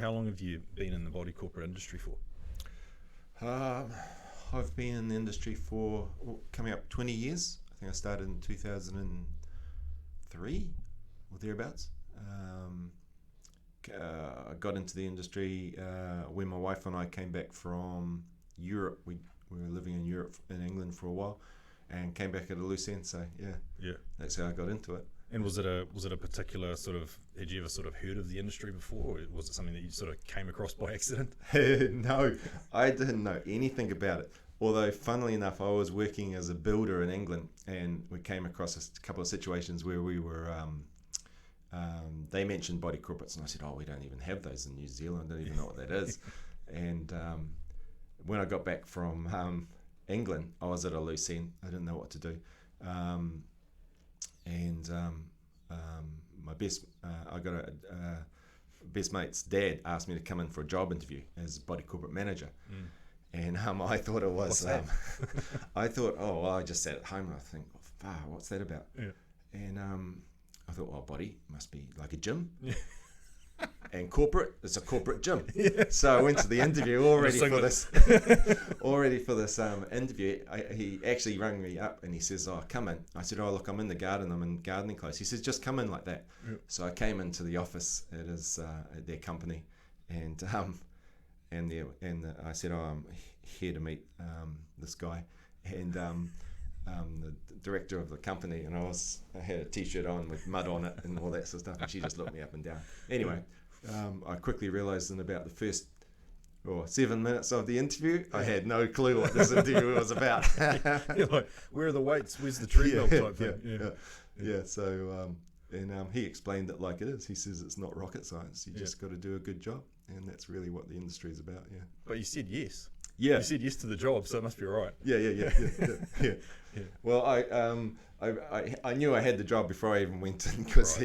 how long have you been in the body corporate industry for? I've been in the industry for coming up 20 years. I think I started in 2003 or thereabouts. I got into the industry when my wife and I came back from Europe. We were living in Europe, in England for a while, and came back at a loose end. So yeah, that's how I got into it. And was it a particular sort of, had you ever sort of heard of the industry before, or was it something that you sort of came across by accident? No, I didn't know anything about it. Although, funnily enough, I was working as a builder in England, and we came across a couple of situations where we were, they mentioned body corporates, and I said, we don't even have those in New Zealand, I don't even know what that is. And when I got back from England, I was at a loose end. I didn't know what to do. My best mate's dad asked me to come in for a job interview as body corporate manager. And I thought it was, I thought, I just sat at home and I think, what's that about? Yeah. And I thought, body must be like a gym. Yeah. And corporate, it's a corporate gym. Yeah. So I went to the interview already for this interview. He actually rang me up and he says, come in. I said, look, I'm in the garden. I'm in gardening clothes. He says, just come in like that. Yeah. So I came into the office at their company, and I said, I'm here to meet this guy, and the director of the company, and I had a t-shirt on with mud on it and all that sort of stuff, and she just looked me up and down. Anyway, I quickly realised in about the first 7 minutes of the interview, I had no clue what this interview was about. You're like, where are the weights? Where's the treadmill type thing? Yeah. So he explained it like it is. He says it's not rocket science. You just got to do a good job, and that's really what the industry is about. Yeah. But you said yes. Yeah. You said yes to the job, so it must be all right. Yeah. Well, I knew I had the job before I even went in, because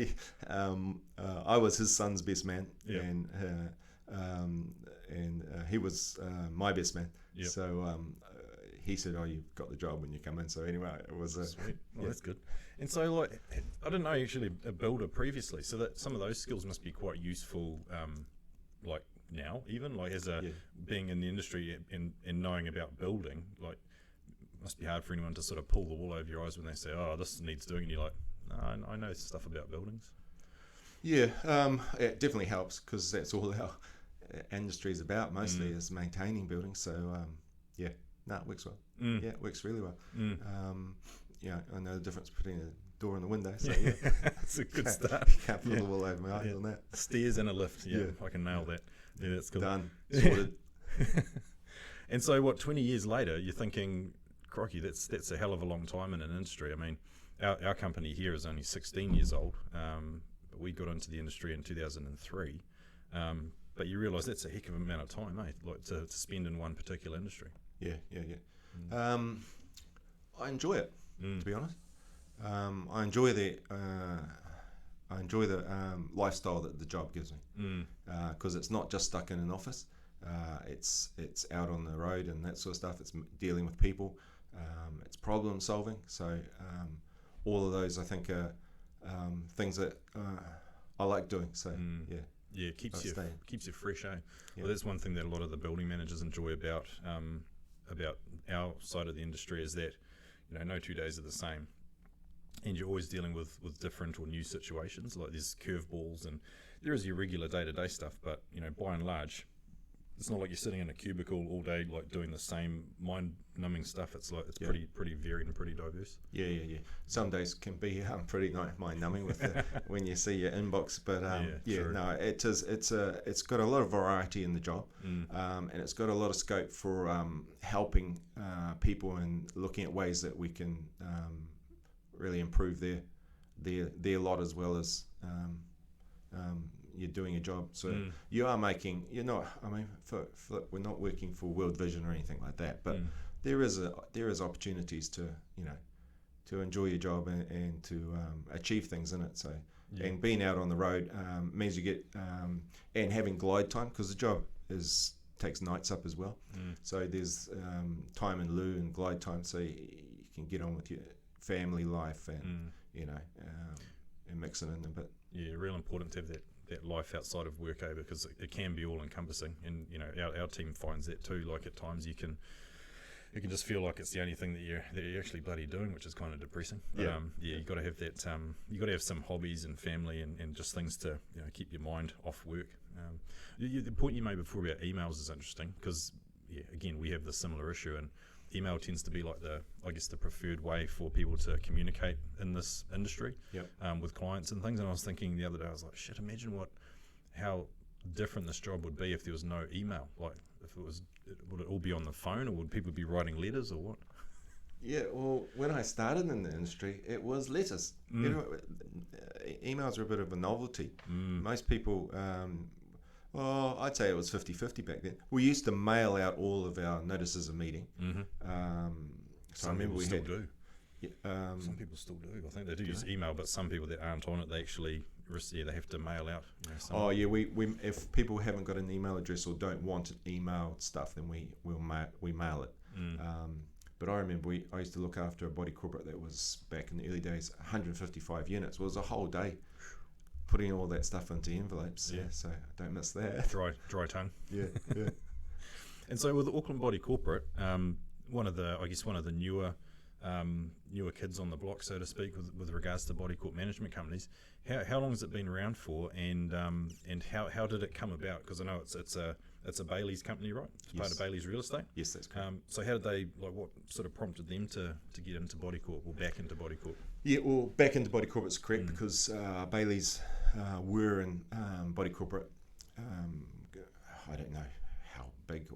I was his son's best man, and he was my best man. Yep. So he said, you've got the job when you come in. So anyway, it was sweet. That's good. And so, I didn't know you actually a builder previously, so that some of those skills must be quite useful, now, even as being in the industry and knowing about building, must be hard for anyone to sort of pull the wool over your eyes when they say, this needs doing, and you're like, no, I know stuff about buildings. Yeah, it definitely helps, because that's all our industry is about mostly, is maintaining buildings. So it works well. Yeah, it works really well. I know the difference between a door and the window, so that's a good start. Can't pull the wool over my eyes on that. Stairs and a lift, I can nail that. Yeah, that's good. Done. Sorted. And so 20 years later, you're thinking, crikey, that's a hell of a long time in an industry. I mean, our company here is only 16 years old, but we got into the industry in 2003. But you realise that's a heck of an amount of time, to spend in one particular industry. Yeah. I enjoy it, to be honest. I enjoy the lifestyle that the job gives me, because it's not just stuck in an office. It's out on the road and that sort of stuff. It's dealing with people. It's problem solving. So all of those, I think, are things that I like doing. So it keeps you fresh. Yeah. Well, that's one thing that a lot of the building managers enjoy about our side of the industry, is that no 2 days are the same. And you're always dealing with different or new situations. Like, there's curveballs, and there is your regular day-to-day stuff, but by and large, it's not like you're sitting in a cubicle all day doing the same mind-numbing stuff. It's pretty varied and pretty diverse. Yeah. Some days can be pretty mind-numbing with when you see your inbox, but it's got a lot of variety in the job, and it's got a lot of scope for helping people and looking at ways that we can really improve their lot, as well as you're doing a job. So you are making, we're not working for World Vision or anything like that, but there is opportunities to enjoy your job and to achieve things in it. So and being out on the road means you get and having glide time, because the job takes nights up as well. So there's time in lieu and glide time, so you can get on with your family life and and mix it in a bit. Yeah, real important to have that life outside of work, because it can be all encompassing, and our team finds that too. Like at times you can just feel like it's the only thing that you're actually bloody doing, which is kind of depressing. But, you got to have that. You got to have some hobbies and family and just things to keep your mind off work. The point you made before about emails is interesting because again we have the similar issue, and email tends to be like the preferred way for people to communicate in this industry with clients and things. And I was thinking the other day, I was like, shit, imagine how different this job would be if there was no email. Like if it was, would it all be on the phone, or would people be writing letters, or what? Yeah, well, when I started in the industry, it was letters. Emails were a bit of a novelty. Most people, I'd say it was 50-50 back then. We used to mail out all of our notices of meeting. So I remember we still do. Some people still do. I think they do use email, but some people that aren't on it, they actually they have to mail out. We if people haven't got an email address or don't want emailed stuff, then we mail it. But I remember I used to look after a body corporate that was back in the early days, 155 units. Well, it was a whole day putting all that stuff into envelopes. So I don't miss that. Dry tongue. Yeah. And so with Auckland Body Corporate, one of the newer kids on the block, so to speak, with regards to body corp management companies. How long has it been around for, and how did it come about? Because I know it's a Bailey's company, right? It's part of Bailey's Real Estate. Yes, that's correct. So how did they, what sort of prompted them to get into Body Corp, or back into Body Corp? Yeah, well, back into Body Corp is correct because Bailey's were in Body Corporate. I don't know how big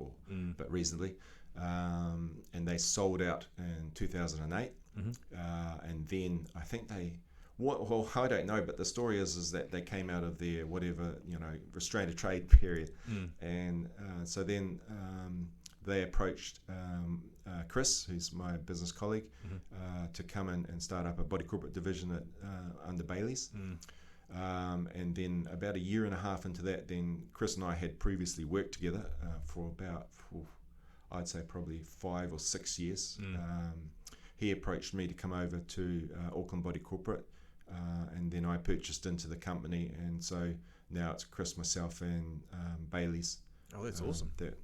but reasonably. And they sold out in 2008. And then I think I don't know, but the story is that they came out of their restrained trade period. And so then they approached Chris, who's my business colleague, to come in and start up a body corporate division under Bailey's. And then about a year and a half into that, then Chris and I had previously worked together for about, I'd say probably 5 or 6 years. He approached me to come over to Auckland Body Corporate, and then I purchased into the company, and so now it's Chris, myself, and Bailey's. Oh, that's awesome. That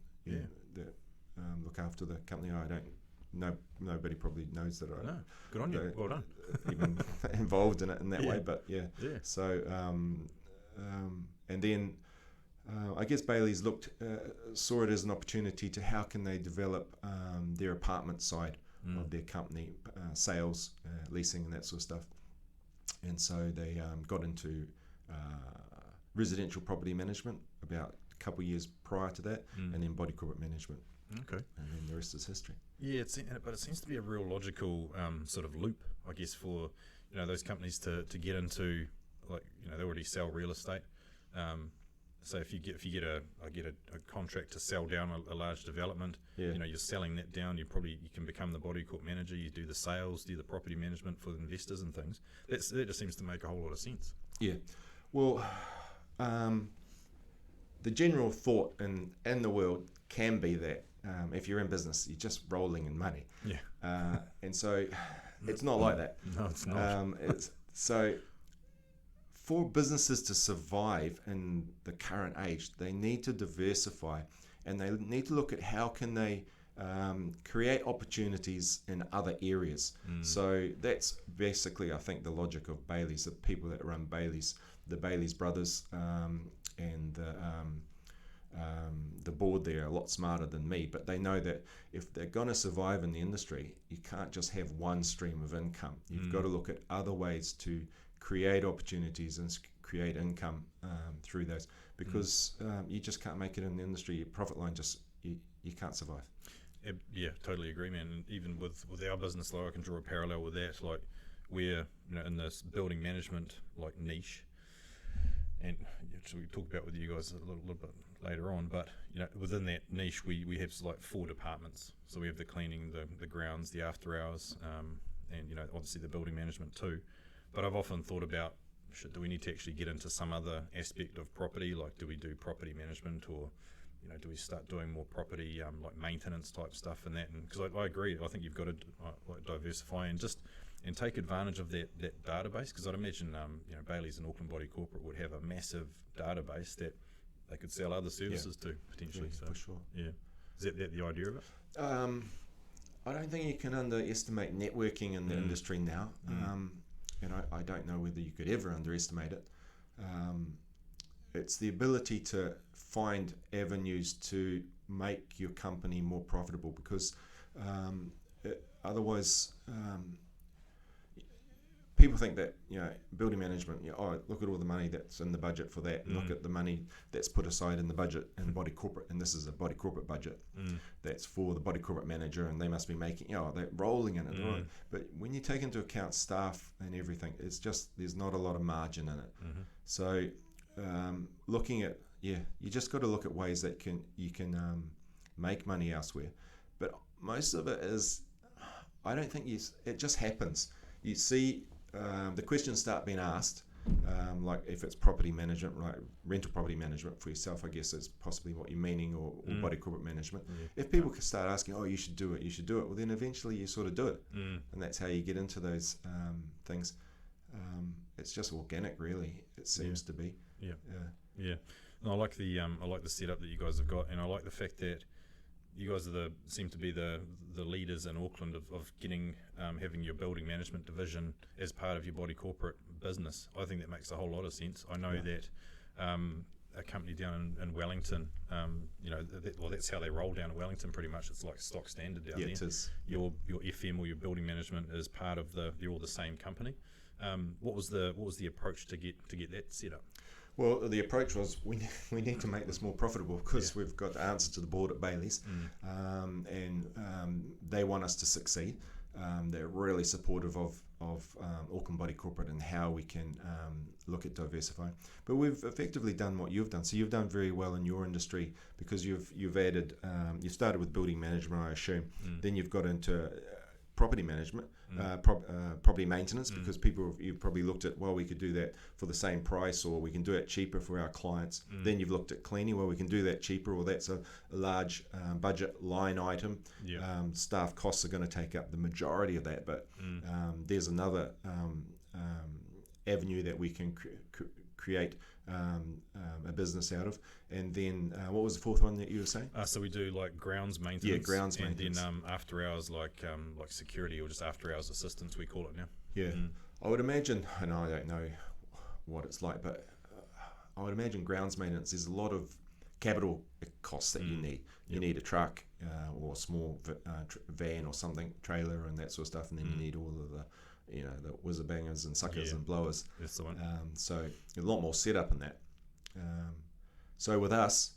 look after the company. I don't know. Nobody probably knows that. No, good on you. Well done. Even involved in it in that way, but yeah. So and then I guess Bailey's saw it as an opportunity to how can they develop their apartment side of their company, sales, leasing, and that sort of stuff. And so they got into residential property management about a couple of years prior to that, and then body corporate management. Okay. And then the rest is history. Yeah, but it seems to be a real logical sort of loop, I guess, for those companies to get into, they already sell real estate. So if you get a contract to sell down a large development, you're selling that down. You can become the body corp manager. You do the sales, do the property management for the investors and things. That just seems to make a whole lot of sense. Yeah. Well, the general thought in the world can be that if you're in business, you're just rolling in money. Yeah. And so it's not like that. No, it's not. So for businesses to survive in the current age, they need to diversify, and they need to look at how can they create opportunities in other areas. So that's basically, I think, the logic of Bailey's, the people that run Bailey's, the Bailey's brothers, and the board there are a lot smarter than me, but they know that if they're going to survive in the industry, you can't just have one stream of income. You've got to look at other ways to create opportunities and create income through those, because you just can't make it in the industry. Your profit line you can't survive. Yeah, totally agree, man. And even with our business, I can draw a parallel with that. We're in this building management niche, and which we talk about with you guys a little bit later on. But within that niche, we have 4 departments. So we have the cleaning, the grounds, the after hours, and obviously the building management too. But I've often thought about, do we need to actually get into some other aspect of property? Do we do property management, or do we start doing more property maintenance type stuff and that? And because I agree, I think you've got to diversify, and and take advantage of that database, because I'd imagine Bailey's and Auckland Body Corporate would have a massive database that they could sell other services to potentially. Yeah, so for sure. Yeah, is that the idea of it? I don't think you can underestimate networking in the industry now, and I don't know whether you could ever underestimate it. It's the ability to find avenues to make your company more profitable, because otherwise people think that building management, look at all the money that's in the budget for that, and look at the money that's put aside in the budget in body corporate, and this is a body corporate budget that's for the body corporate manager, and they must be making they're rolling in it, right? But when you take into account staff and everything, it's just there's not a lot of margin in it. So looking at you just got to look at ways that you can make money elsewhere, but most of it is, I don't think it just happens. You see the questions start being asked, like if it's property management, right, rental property management for yourself, I guess is possibly what you're meaning, or body corporate management. If people can start asking, you should do it, well then eventually you sort of do it, and that's how you get into those things. It's just organic, really. It seems to be. Yeah. And I like the setup that you guys have got, and I like the fact that you guys seem to be the leaders in Auckland of getting having your building management division as part of your body corporate business. I think that makes a whole lot of sense. I know that a company down in Wellington, that's how they roll down in Wellington pretty much. It's like stock standard down there. It is. Your FM or your building management is part of you're all the same company. What was the approach to get that set up? Well, the approach was we need to make this more profitable, because we've got to answer to the board at Bailey's, and they want us to succeed. They're really supportive of Auckland Body Corporate and how we can look at diversifying. But we've effectively done what you've done. So you've done very well in your industry, because you've added, you started with building management, I assume. Then you've got into property management, property maintenance, because you've probably looked at, we could do that for the same price, or we can do it cheaper for our clients. Then you've looked at cleaning, we can do that cheaper, or that's a large budget line item. Staff costs are going to take up the majority of that, but there's another avenue that we can create a business out of. And then what was the fourth one that you were saying? So we do like grounds maintenance. Yeah, grounds maintenance. And then after hours, like security, or just after hours assistance, we call it now. Yeah. I would imagine, and I don't know what it's like, but I would imagine grounds maintenance is a lot of capital costs that you need. You need a truck or a small van or something, trailer and that sort of stuff, and then you need all of the the whizzer bangers and suckers and blowers. That's the one. So a lot more setup in that. So with us,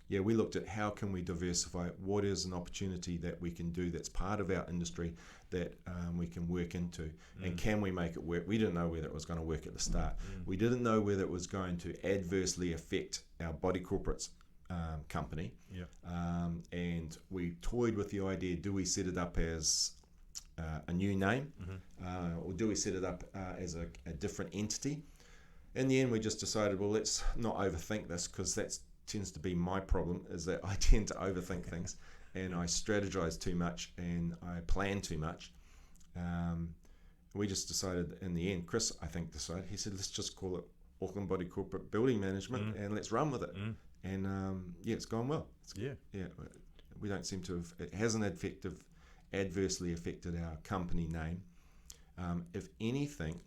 we looked at how can we diversify. What is an opportunity that we can do that's part of our industry that we can work into, and can we make it work? We didn't know whether it was going to work at the start. We didn't know whether it was going to adversely affect our body corporate's company. And we toyed with the idea: do we set it up as a new name, or do we set it up as a different entity? In the end, we just decided, let's not overthink this, because that tends to be my problem, is that I tend to overthink things, and I strategize too much, and I plan too much. We just decided in the end, Chris, I think, he said, let's just call it Auckland Body Corporate Building Management, and let's run with it. And it's gone well. We don't seem to have, it hasn't adversely affected our company name. If anything,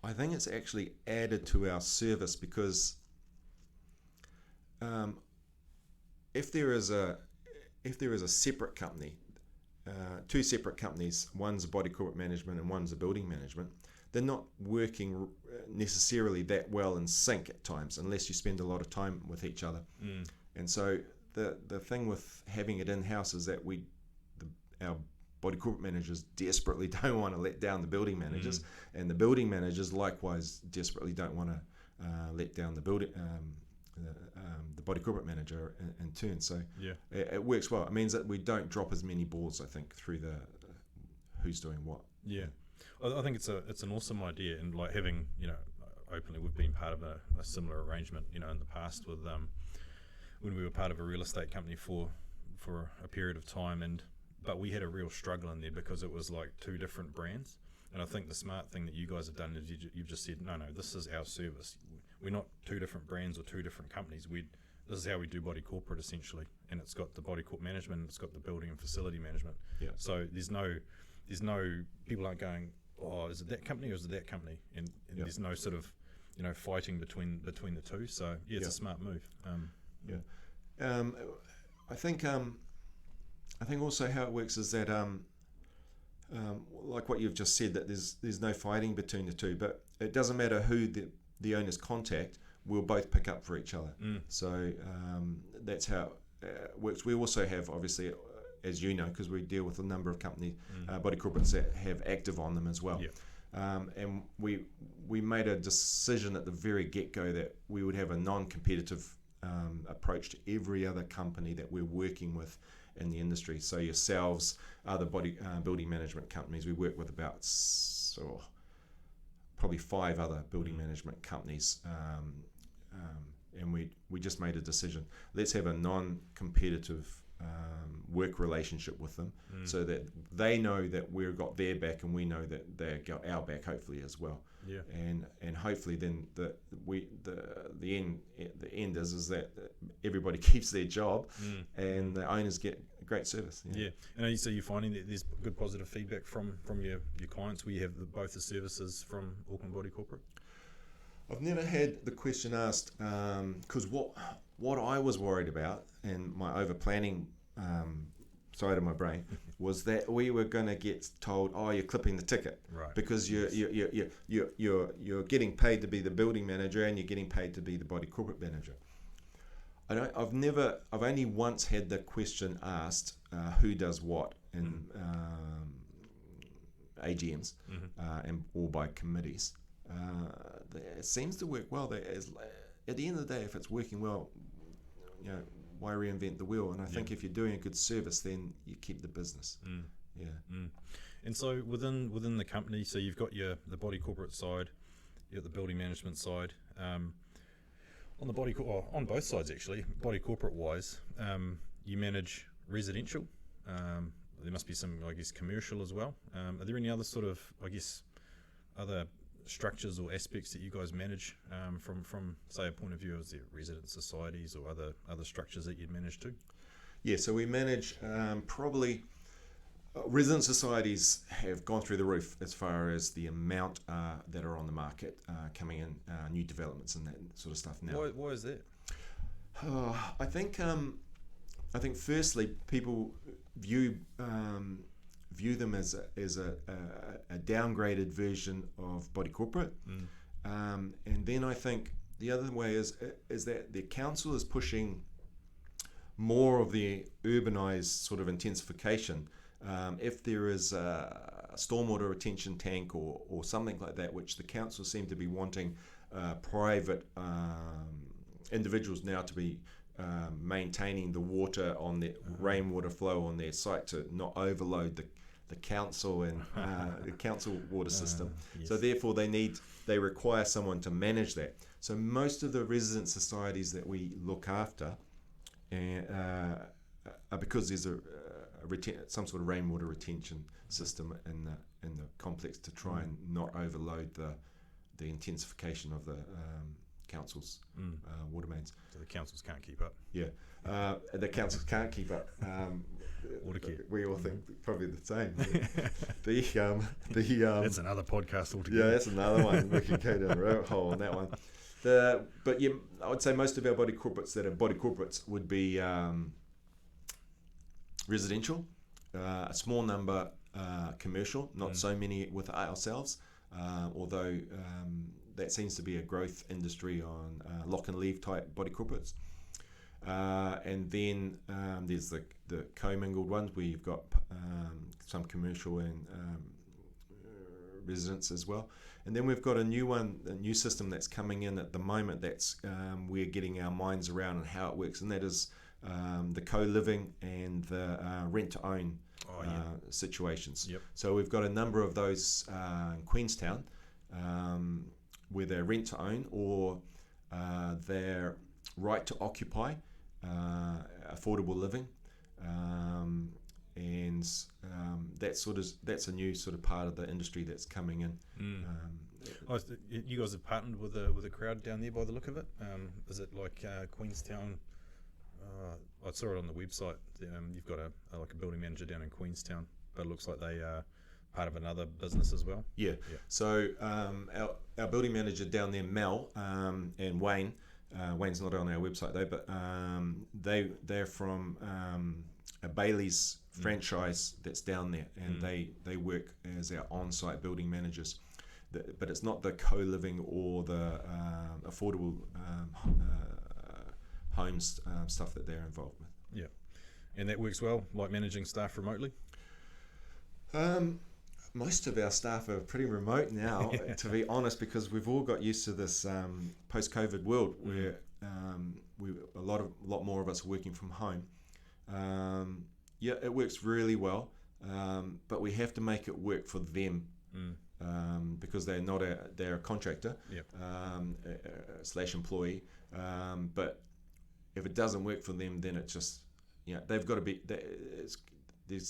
I think it's actually added to our service, because if there is a separate company, two separate companies, one's a body corporate management and one's a building management, they're not working necessarily that well in sync at times, unless you spend a lot of time with each other. And so the thing with having it in-house is that our body corporate managers desperately don't want to let down the building managers, and the building managers likewise desperately don't want to let down the the body corporate manager in turn. So it works well. It means that we don't drop as many balls, I think, through the who's doing what. I think it's an awesome idea, and like having, openly, we've been part of a similar arrangement, in the past with when we were part of a real estate company for a period of time, and but we had a real struggle in there because it was like two different brands. And I think the smart thing that you guys have done is you've just said, no, this is our service. We're not two different brands or two different companies. This is how we do body corporate essentially, and it's got the body corp management, it's got the building and facility management. Yeah. So there's no people aren't going, oh, is it that company or is it that company? And there's no sort of fighting between the two. So it's a smart move. I think also how it works is that like what you've just said, that there's no fighting between the two, but it doesn't matter who the owners contact, we'll both pick up for each other. So that's how it works. We also have, obviously, as you know, because we deal with a number of company body corporates that have active on them as well. And we made a decision at the very get-go that we would have a non-competitive approach to every other company that we're working with in the industry. So yourselves, other building management companies, we work with about probably 5 other building management companies, and we just made a decision. Let's have a non-competitive work relationship with them, so that they know that we've got their back and we know that they've got our back, hopefully as well. And hopefully then the end is that everybody keeps their job and the owners get great service. And so you're finding that there's good positive feedback from your clients where you have both the services from Auckland Body Corporate? I've never had the question asked, because what I was worried about, and my over planning side of my brain, was that we were going to get told, oh, you're clipping the ticket, right? Because you're getting paid to be the building manager and you're getting paid to be the body corporate manager. I've only once had the question asked, who does what in AGMs or by committees. It seems to work well. At the end of the day, if it's working well, why reinvent the wheel? And I think if you're doing a good service, then you keep the business. And so within the company, so you've got the body corporate side, you've got the building management side. On the on both sides actually, body corporate wise, you manage residential. There must be some, I guess, commercial as well. Are there any other sort of, I guess, other structures or aspects that you guys manage from say a point of view as the resident societies or other structures that you'd manage too? So we manage probably resident societies have gone through the roof as far as the amount that are on the market coming in, new developments and that sort of stuff now. Why is that? I think firstly people view them as a downgraded version of body corporate, and then I think the other way is that the council is pushing more of the urbanised sort of intensification. If there is a stormwater retention tank or something like that, which the council seem to be wanting private individuals now to be maintaining the water on the rainwater flow on their site to not overload the council and the council water system. So therefore they require someone to manage that. So most of the resident societies that we look after are because there's some sort of rainwater retention system in the complex to try and not overload the intensification of the council's water mains. So the councils can't keep up. The councils can't keep up. We all think probably the same. That's another podcast altogether. Yeah, that's another one. We could go down the rabbit hole on that one. But I would say most of our body corporates that are body corporates would be residential, a small number commercial, not so many with ourselves, although that seems to be a growth industry on lock and leave type body corporates. And then there's the commingled ones where you've got some commercial and residents as well. And then we've got a new system that's coming in at the moment that's we're getting our minds around and how it works, and that is the co-living and the rent-to-own situations. So we've got a number of those in Queenstown where they're rent-to-own or they're right to occupy, affordable living, and that's a new sort of part of the industry that's coming in. You guys have partnered with a crowd down there by the look of it. Is it like Queenstown? I saw it on the website. You've got a building manager down in Queenstown, but it looks like they are part of another business as well. Yeah. So our building manager down there, Mel, and Wayne. Wayne's not on our website though, but they're from a Bailey's franchise that's down there, and they work as our on-site building managers. But it's not the co-living or the affordable homes stuff that they're involved with. Yeah, and that works well, like managing staff remotely? Most of our staff are pretty remote now, to be honest, because we've all got used to this post-COVID world where a lot more of us are working from home. It works really well, but we have to make it work for them. Because they're a contractor / employee, but if it doesn't work for them, then it just they've got to be they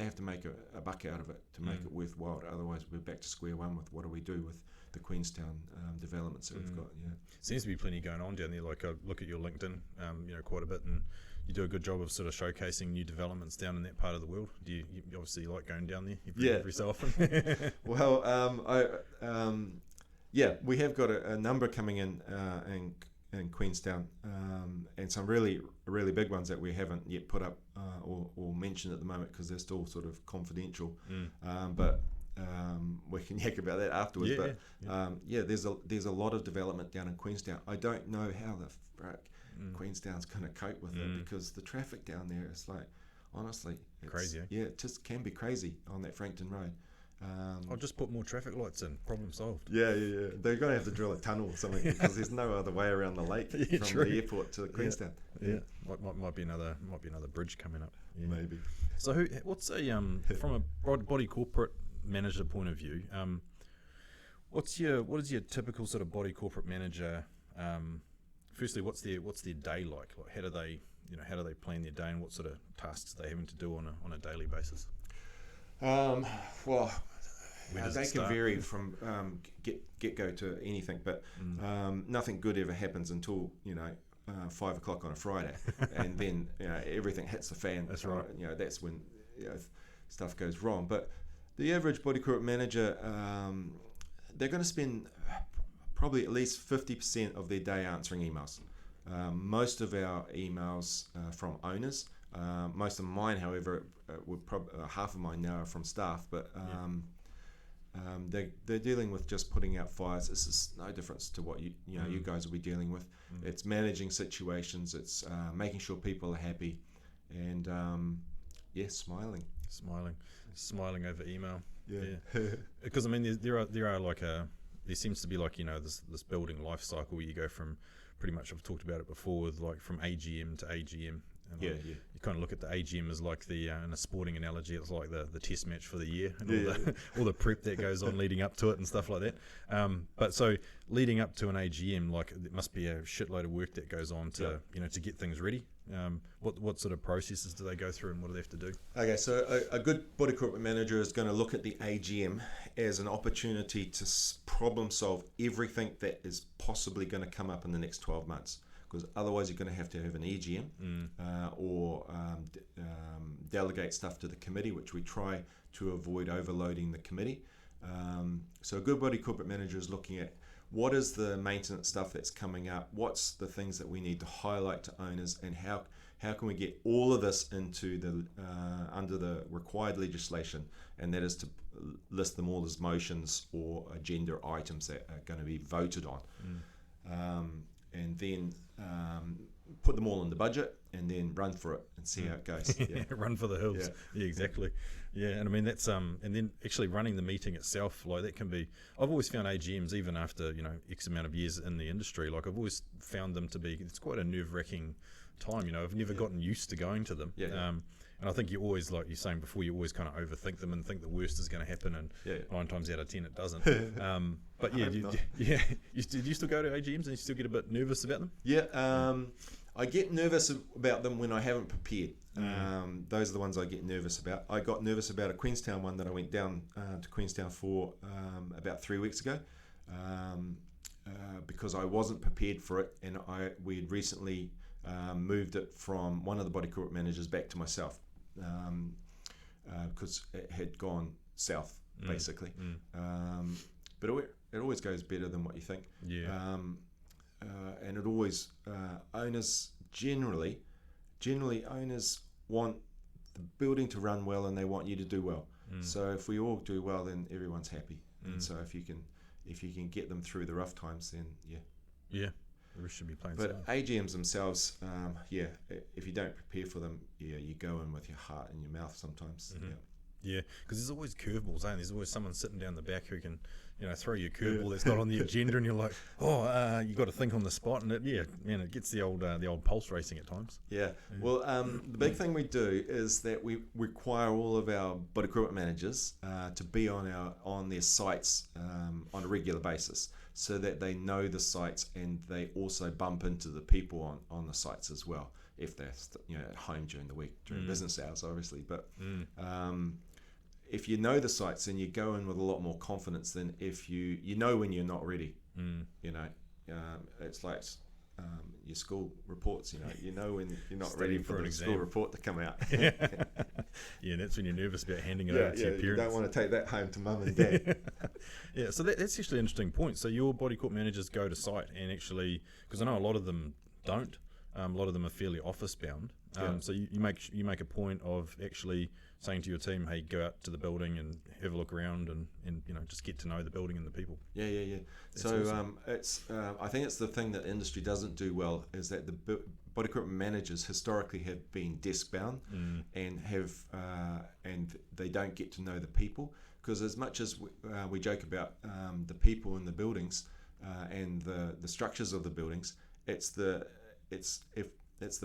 have to make a buck out of it to make it worthwhile. Otherwise, we're back to square one with what do we do with the Queenstown developments that we've got. Seems to be plenty going on down there. Like I look at your LinkedIn, quite a bit, and you do a good job of sort of showcasing new developments down in that part of the world. Do you obviously like going down there every so often? Well, we have got a number coming in Queenstown, and some really big ones that we haven't yet put up or mentioned at the moment because they're still sort of confidential. But we can yak about that afterwards. There's a lot of development down in Queenstown. I don't know how the frick Queenstown's going to cope with it, because the traffic down there is like, honestly, it's crazy. It just can be crazy on that Frankton Road. I'll just put more traffic lights in. Problem solved. Yeah. They're going to have to drill a tunnel or something because there's no other way around the lake from the airport to Queenstown. Might be another bridge coming up. Maybe. So what's from a body corporate manager point of view? What is your typical sort of body corporate manager? Firstly, what's their day like? Like how do they plan their day, and what sort of tasks are they having to do on a daily basis? They can vary from get go to anything, but nothing good ever happens until 5 o'clock on a Friday, and then everything hits the fan. That's right. That's when stuff goes wrong. But the average body corporate manager, they're going to spend probably at least 50% of their day answering emails. Most of our emails from owners. Most of mine, however, half of mine now are from staff, but they're dealing with just putting out fires. This is no difference to what you guys will be dealing with. It's managing situations. It's making sure people are happy, and smiling over email. Because I mean, there seems to be this building life cycle where you go from pretty much, I've talked about it before, with like from AGM to AGM. And you kind of look at the AGM as like the in a sporting analogy, it's like the test match for the year, and all the prep that goes on leading up to it and stuff like that. But so leading up to an AGM, like it must be a shitload of work that goes on to to get things ready. What sort of processes do they go through, and what do they have to do? Okay, so a good body corporate manager is going to look at the AGM as an opportunity to problem solve everything that is possibly going to come up in the next 12 months. Because otherwise you're going to have an EGM or delegate stuff to the committee, which we try to avoid overloading the committee. So a good body corporate manager is looking at what is the maintenance stuff that's coming up, what's the things that we need to highlight to owners, and how can we get all of this into the under the required legislation, and that is to list them all as motions or agenda items that are going to be voted on. And then put them all in the budget, and then run for it and see how it goes. Run for the hills. Yeah, exactly. Yeah, and I mean that's and then actually running the meeting itself, like that can be. I've always found AGMs, even after X amount of years in the industry, like I've always found them to be. It's quite a nerve-wracking time. I've never gotten used to going to them. And I think you always, like you're saying before, you always kind of overthink them and think the worst is going to happen, and 9 times out of 10 it doesn't. But do you still go to AGMs and you still get a bit nervous about them? I get nervous about them when I haven't prepared. Those are the ones I get nervous about. I got nervous about a Queenstown one that I went down to Queenstown for about 3 weeks ago, because I wasn't prepared for it, and we had recently moved it from one of the body corporate managers back to myself, because it had gone south basically. But it always goes better than what you think. And it always owners generally owners want the building to run well, and they want you to do well. So if we all do well, then everyone's happy. And so if you can get them through the rough times, then the rest should be plain But sailing. AGMs themselves, if you don't prepare for them, you go in with your heart in your mouth sometimes. Yeah, because there's always curveballs, There's always someone sitting down the back who can, throw you a curveball that's not on the agenda, and you're like, you got to think on the spot, and it gets the old pulse racing at times. Well, the big thing we do is that we require all of our body corporate managers to be on their sites on a regular basis, so that they know the sites, and they also bump into the people on the sites as well, if they're at home during the week, during business hours, obviously. But if you know the sites, then you go in with a lot more confidence than if you know when you're not ready. It's like your school reports. You know when you're not ready for the school report to come out. And that's when you're nervous about handing it over to your parents. You don't want to take that home to mum and dad. So that's actually an interesting point. So your body corp managers go to site and actually, because I know a lot of them don't. A lot of them are fairly office bound. So you make a point of actually saying to your team, hey, go out to the building and have a look around and just get to know the building and the people. That's so awesome. it's I think it's the thing that industry doesn't do well, is that the body corporate managers historically have been desk bound and have and they don't get to know the people, because as much as we joke about the people in the buildings and the structures of the buildings, it's the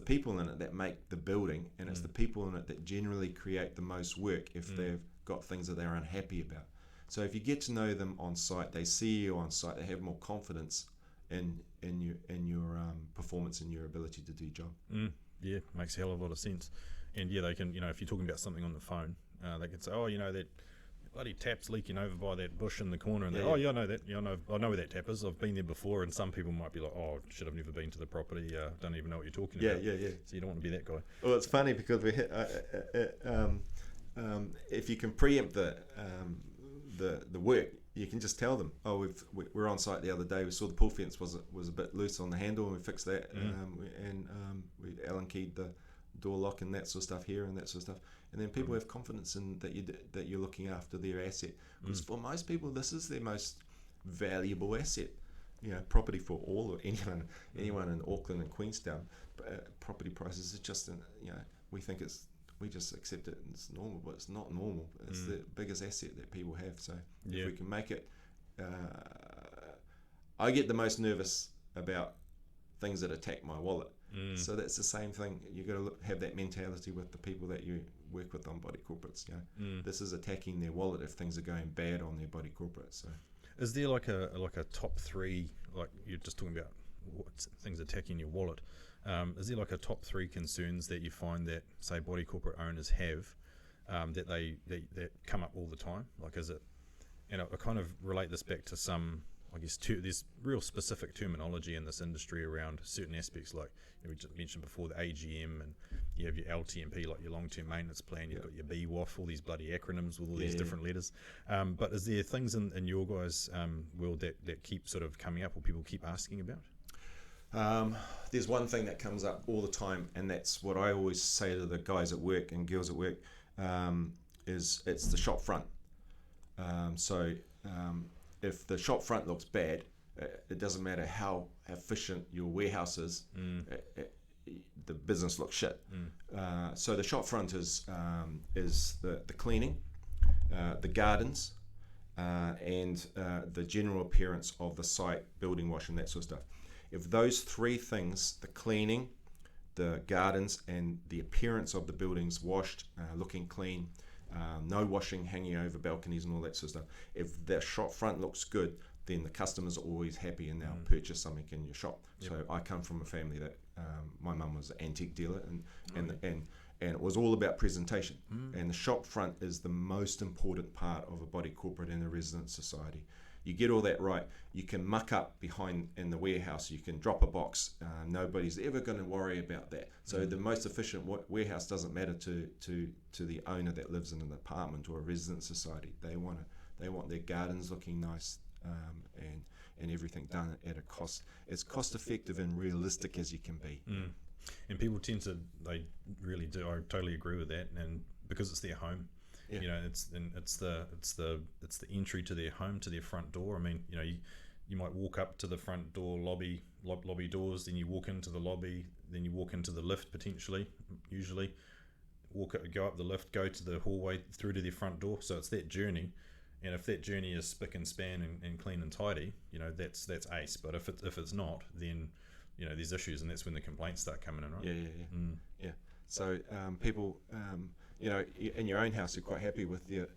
people in it that make the building, and it's the people in it that generally create the most work if they've got things that they're unhappy about. So if you get to know them on site, they see you on site, they have more confidence in your performance and your ability to do your job. Makes a hell of a lot of sense. And they can, if you're talking about something on the phone, they can say, that bloody tap's leaking over by that bush in the corner, and I know that. I know where that tap is. I've been there before. And some people might be like, shit, I've never been to the property. Don't even know what you're talking about. So you don't want to be that guy. Well, it's funny because we hit, if you can preempt the work, you can just tell them, we're on site the other day. We saw the pull fence was a bit loose on the handle, and we fixed that. We Allen keyed the door lock and that sort of stuff here and that sort of stuff. And then people have confidence in that you're looking after their asset, because for most people this is their most valuable asset. Property for anyone in Auckland and Queenstown, property prices are just we just accept it and it's normal, but it's not normal. It's the biggest asset that people have. So if we can make it, I get the most nervous about things that attack my wallet. So that's the same thing. You've got to have that mentality with the people that you work with on body corporates. This is attacking their wallet if things are going bad on their body corporate. So, is there like a top three, like you're just talking about what things attacking your wallet? Is there like a top three concerns that you find that, say, body corporate owners have that that come up all the time? Like, is it? And I kind of relate this back to some, I guess, there's real specific terminology in this industry around certain aspects, like we just mentioned before, the AGM, and you have your LTMP, like your long-term maintenance plan, you've got your BWAF, all these bloody acronyms with all these different letters. But is there things in your guys' world that keep sort of coming up, or people keep asking about? There's one thing that comes up all the time, and that's what I always say to the guys at work and girls at work, is it's the shop front. If the shop front looks bad, it doesn't matter how efficient your warehouse is, the business looks shit. So the shop front is the cleaning, the gardens, and the general appearance of the site, building wash and that sort of stuff. If those three things, the cleaning, the gardens, and the appearance of the buildings washed, looking clean, no washing hanging over balconies and all that sort of stuff, if the shop front looks good, then the customers are always happy and they'll purchase something in your shop. Yep. So I come from a family that my mum was an antique dealer, and it was all about presentation. And the shop front is the most important part of a body corporate and a resident society. You get all that right, you can muck up behind in the warehouse, you can drop a box, nobody's ever going to worry about that. So the most efficient warehouse doesn't matter to the owner that lives in an apartment or a resident society. They want their gardens looking nice, and everything done at a cost as cost effective and realistic as you can be. And people they really do. I totally agree with that, and because it's their home. Yeah. You know, it's the entry to their home, to their front door. I mean, you know, you might walk up to the front door lobby doors, then you walk into the lobby, then you walk into the lift potentially, usually go up the lift, go to the hallway through to their front door. So it's that journey, and if that journey is spick and span and clean and tidy, you know, that's ace. But if it's not, then you know there's issues, and that's when the complaints start coming in, right? Yeah. So people. You know, in your own house, you're quite happy with your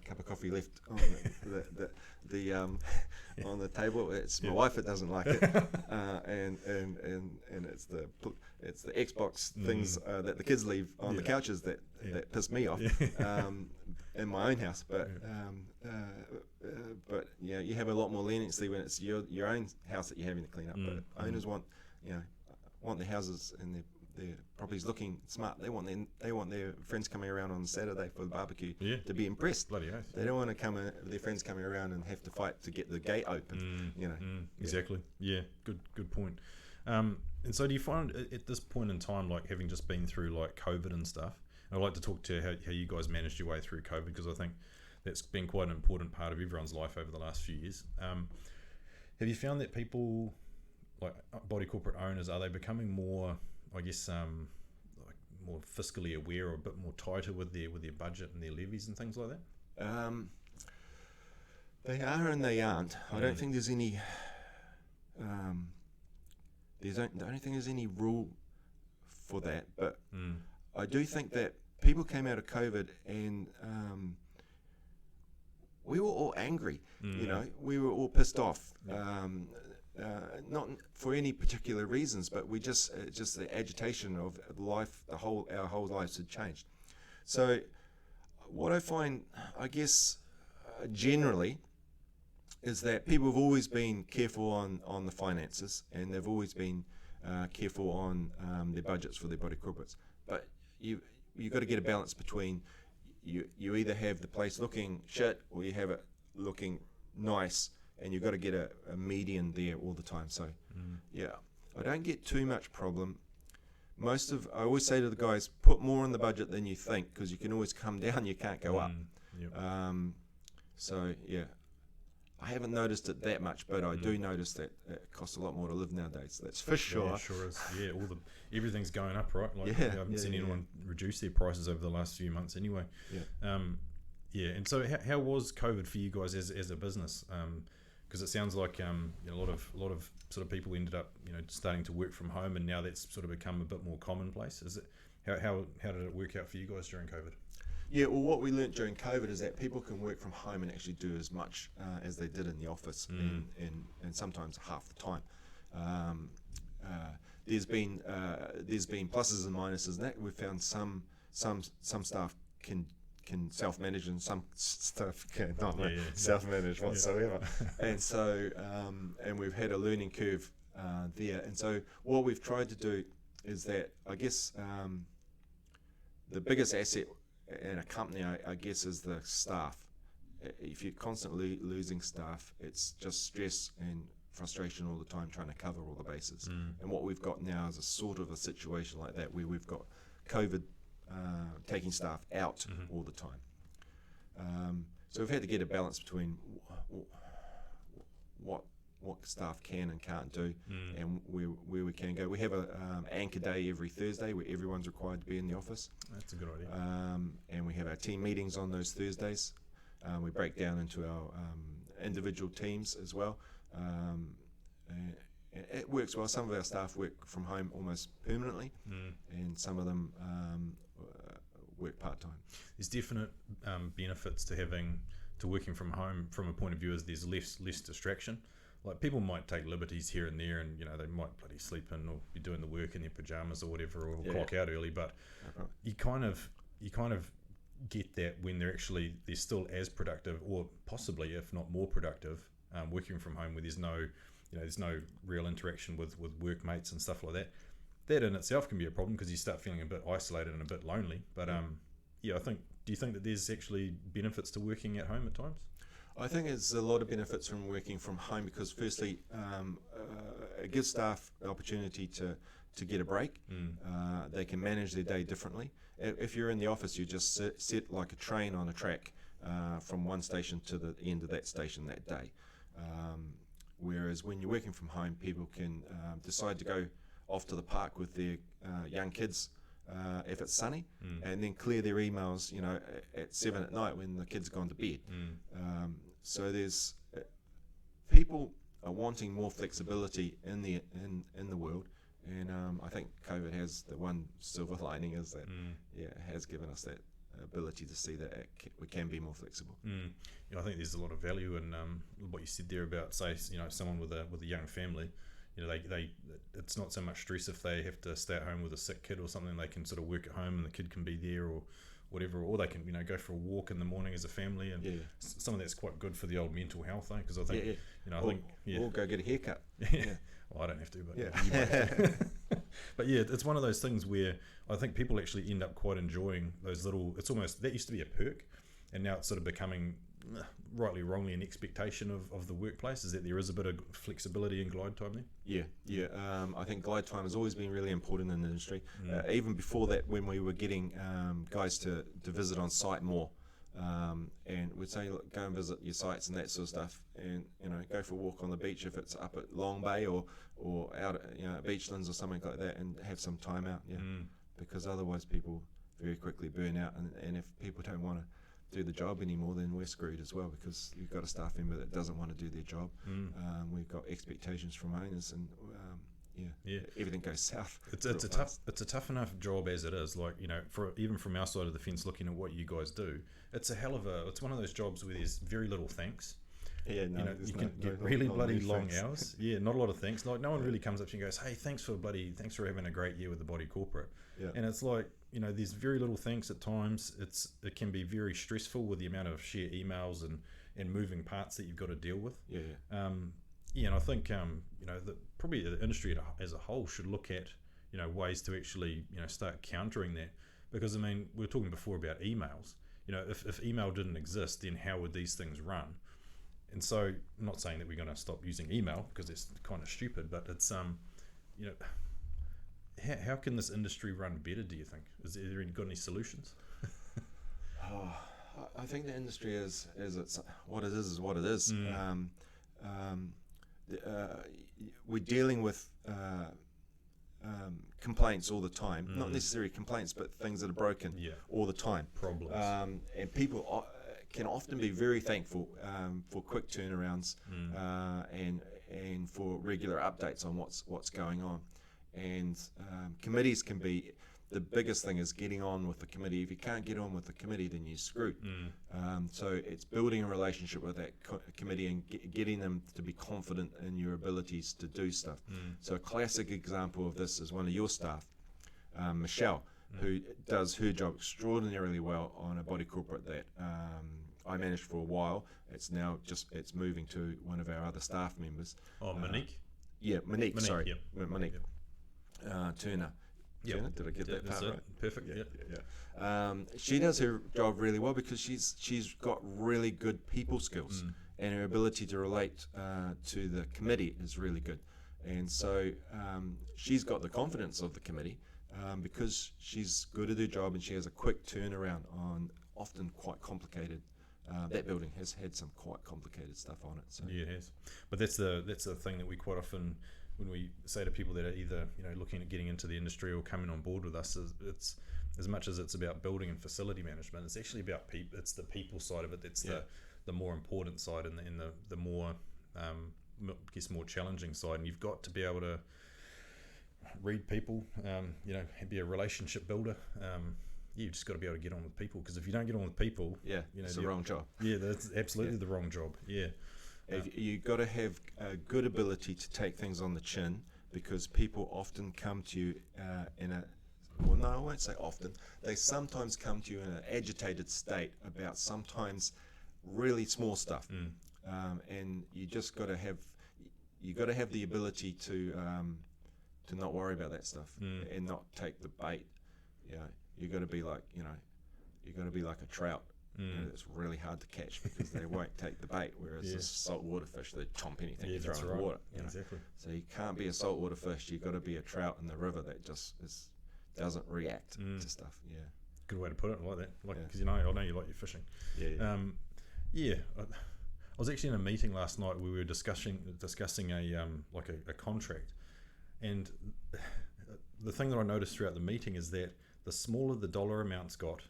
cup of coffee left on the on the table. It's my wife that doesn't like it, and it's the Xbox things that the kids leave on the couches that piss me off in my own house. But yeah, you have a lot more leniency when it's your own house that you're having to clean up. But owners want their houses and their properties looking smart. They want their friends coming around on Saturday for the barbecue to be impressed. Bloody oath. They don't want to come their friends coming around and have to fight to get the gate open. Exactly. Yeah. Good point. And so do you find at this point in time, like having just been through like COVID and stuff, I'd like to talk to how you guys managed your way through COVID, because I think that's been quite an important part of everyone's life over the last few years. Have you found that people, like body corporate owners, are they becoming more, I guess, like more fiscally aware or a bit more tighter with their budget and their levies and things like that? They are and they aren't. I don't think there's any. I don't think there's any rule for that, but I do think that people came out of COVID and we were all angry. You know, we were all pissed off. Not for any particular reasons, but we just the agitation of life. Our whole lives had changed. So, what I find, I guess, generally, is that people have always been careful on the finances, and they've always been careful on their budgets for their body corporates. But you've got to get a balance between you either have the place looking shit or you have it looking nice. And you've got to get a median there all the time. So, yeah, I don't get too much problem. I always say to the guys, put more in the budget than you think, because you can always come down, you can't go up. So, yeah, I haven't noticed it that much, but I do notice that it costs a lot more to live nowadays. That's for sure. Yeah, sure is. Yeah, everything's going up, right? Like, I haven't seen anyone reduce their prices over the last few months anyway. Yeah. And so how was COVID for you guys as a business? Because it sounds like a lot of sort of people ended up starting to work from home, and now that's sort of become a bit more commonplace. Is it how did it work out for you guys during COVID? Yeah, well, what we learnt during COVID is that people can work from home and actually do as much as they did in the office, and sometimes half the time. There's been pluses and minuses in that. We've found some staff can self-manage, and some stuff cannot self-manage whatsoever. And so, and we've had a learning curve there. And so what we've tried to do is that, I guess, the biggest asset in a company, I guess, is the staff. If you're constantly losing staff, it's just stress and frustration all the time trying to cover all the bases. And what we've got now is a sort of a situation like that, where we've got COVID taking staff out all the time. So we've had to get a balance between what staff can and can't do, and where we can go. We have a anchor day every Thursday where everyone's required to be in the office. That's a good idea. And we have our team meetings on those Thursdays. We break down into our individual teams as well. It works well. Some of our staff work from home almost permanently, and some of them work part-time. There's definite benefits to having to working from home from a point of view is there's less distraction. Like people might take liberties here and there, and they might bloody sleep in or be doing the work in their pajamas or whatever, or clock out early. But you kind of get that when they're still as productive, or possibly if not more productive, working from home, where there's no real interaction with workmates and stuff like that. That in itself can be a problem because you start feeling a bit isolated and a bit lonely. But do you think that there's actually benefits to working at home at times? I think there's a lot of benefits from working from home because firstly, it gives staff the opportunity to get a break. They can manage their day differently. If you're in the office, you just sit like a train on a track from one station to the end of that station that day. Whereas when you're working from home, people can decide to go off to the park with their young kids if it's sunny, and then clear their emails, at 7 at night when the kids have gone to bed. So there's people are wanting more flexibility in the world, and I think COVID has the one silver lining is that it has given us that ability to see that we can be more flexible. I think there's a lot of value in what you said there about, say, someone with a young family. They it's not so much stress if they have to stay at home with a sick kid or something. They can sort of work at home and the kid can be there or whatever, or they can go for a walk in the morning as a family, and some of that's quite good for the old mental health, because I think or go get a haircut. Well, I don't have to, but you might. But it's one of those things where I think people actually end up quite enjoying those little. It's almost, that used to be a perk, and now it's sort of becoming, rightly wrongly, an expectation of the workplace, is that there is a bit of flexibility in glide time there. I think glide time has always been really important in the industry. Even before that, when we were getting guys to visit on site more, and we'd say, look, go and visit your sites and that sort of stuff, and go for a walk on the beach if it's up at Long Bay or out at Beachlands or something like that, and have some time out. Because otherwise people very quickly burn out, and if people don't want to do the job anymore, then we're screwed as well, because you've got a staff member that doesn't want to do their job. We've got expectations from owners, and everything goes south. It's a tough enough job as it is. Like, even from our side of the fence, looking at what you guys do, it's it's one of those jobs where there's very little thanks. You can get really bloody long hours. Not a lot of thanks. Like, no one really comes up to you and goes, hey, thanks for having a great year with the Body Corporate. And it's like, there's very little thanks at times. It can be very stressful with the amount of shared emails and moving parts that you've got to deal with. And I think probably the industry as a whole should look at ways to actually start countering that, because we were talking before about emails. If email didn't exist, then how would these things run? And so, I'm not saying that we're going to stop using email, because it's kind of stupid, but it's how can this industry run better, do you think? Is there got any solutions? I think the industry is it's what it is what it is. We're dealing with complaints all the time, not necessarily complaints, but things that are broken all the time. Problems. And people can often be very thankful for quick turnarounds and for regular updates on what's going on. And committees can be, the biggest thing is getting on with the committee. If you can't get on with the committee, then you're screwed. So it's building a relationship with that committee and getting them to be confident in your abilities to do stuff. So a classic example of this is one of your staff, Michelle, who does her job extraordinarily well on a body corporate that I managed for a while. It's now it's moving to one of our other staff members. Monique? Monique, sorry. Yep. Monique. Turner. Yep. Turner, did I get that part right? Perfect. She does her job really well because she's got really good people skills, and her ability to relate to the committee is really good. And so she's got the confidence of the committee because she's good at her job, and she has a quick turnaround on often quite complicated. That building has had some quite complicated stuff on it. So. Yeah, it has. But that's the thing that we quite often, when we say to people that are either looking at getting into the industry or coming on board with us, it's as much as it's about building and facility management, it's actually about people. It's the people side of it that's the more important side, and the more more challenging side. And you've got to be able to read people, be a relationship builder. you just got to be able to get on with people, because if you don't get on with people, it's the wrong job. Yeah, that's absolutely the wrong job. Yeah, you got to have a good ability to take things on the chin, because people often come to you I won't say often. They sometimes come to you in an agitated state about sometimes really small stuff, and you just got to have the ability to not worry about that stuff and not take the bait. You got to be like a trout. It's really hard to catch because they won't take the bait, whereas a saltwater fish, they chomp anything you throw in the water. Exactly. So you can't be a saltwater fish. You got to be a trout in the river that just doesn't react to stuff. Good way to put it. I like that. Because I know you like your fishing. I was actually in a meeting last night where we were discussing a contract, and the thing that I noticed throughout the meeting is that the smaller the dollar amounts got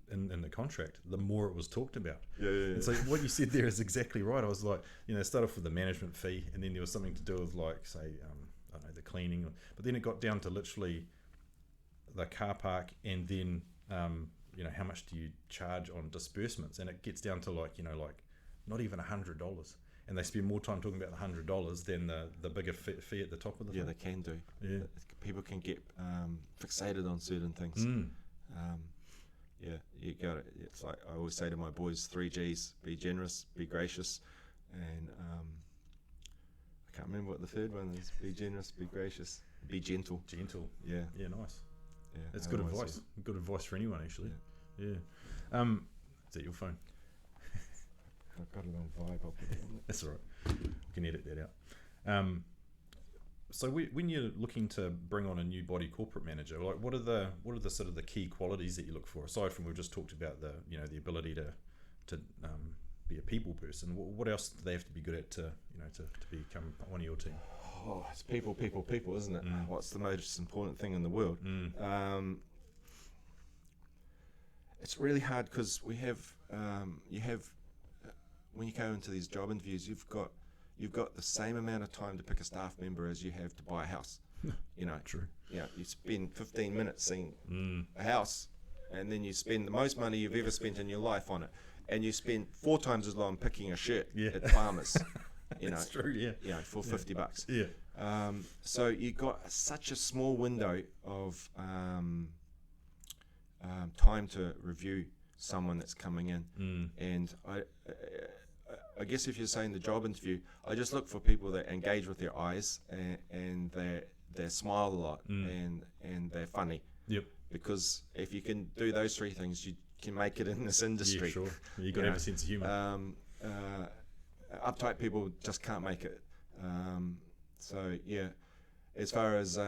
in the contract, the more it was talked about. And so what you said there is exactly right. I was like, start off with the management fee, and then there was something to do with say I don't know, the cleaning, but then it got down to literally the car park, and then how much do you charge on disbursements, and it gets down to not even $100, and they spend more time talking about the $100 than the bigger fee at the top of the thing. They can do. People can get fixated on certain things. You got it. It's like I always say to my boys, 3 G's: be generous, be gracious, and I can't remember what the third one is. Be generous, be gracious, be gentle. Gentle. Yeah, nice. Yeah, that's good advice. Good advice for anyone, actually. Is that your phone? I've got a little vibe. I'll put it on it. That's all right. We can edit that out. So when you're looking to bring on a new body corporate manager, what are the sort of the key qualities that you look for, aside from we've just talked about the ability to be a people person? What else do they have to be good at to become one of your team? Oh, it's people, isn't it? What's the most important thing in the world? It's really hard because we have when you go into these job interviews, you've got the same amount of time to pick a staff member as you have to buy a house. True. You spend 15 minutes seeing a house, and then you spend the most money you've ever spent in your life on it, and you spend 4 times as long picking a shirt at Farmers. That's true. For $50. Yeah. So you got such a small window of time to review someone that's coming in, and I guess if you're saying the job interview, I just look for people that engage with their eyes and they smile a lot and they're funny. Yep. Because if you can do those 3 things, you can make it in this industry. Yeah, sure. You got to have a sense of humour. Uptight people just can't make it. As far as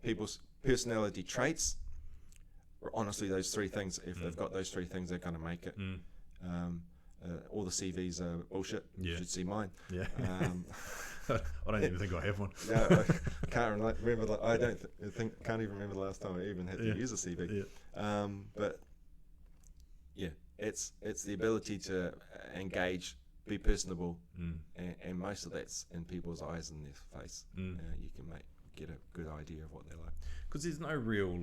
people's personality traits, honestly, those 3 things, if they've got those 3 things, they're going to make it. All the CVs are bullshit. You should see mine. Yeah. I don't even think I have one. No, I can't remember. Can't even remember the last time I even had to use a CV. Yeah. But it's the ability to engage, be personable, and most of that's in people's eyes and their face. You can get a good idea of what they're like. Because there's no real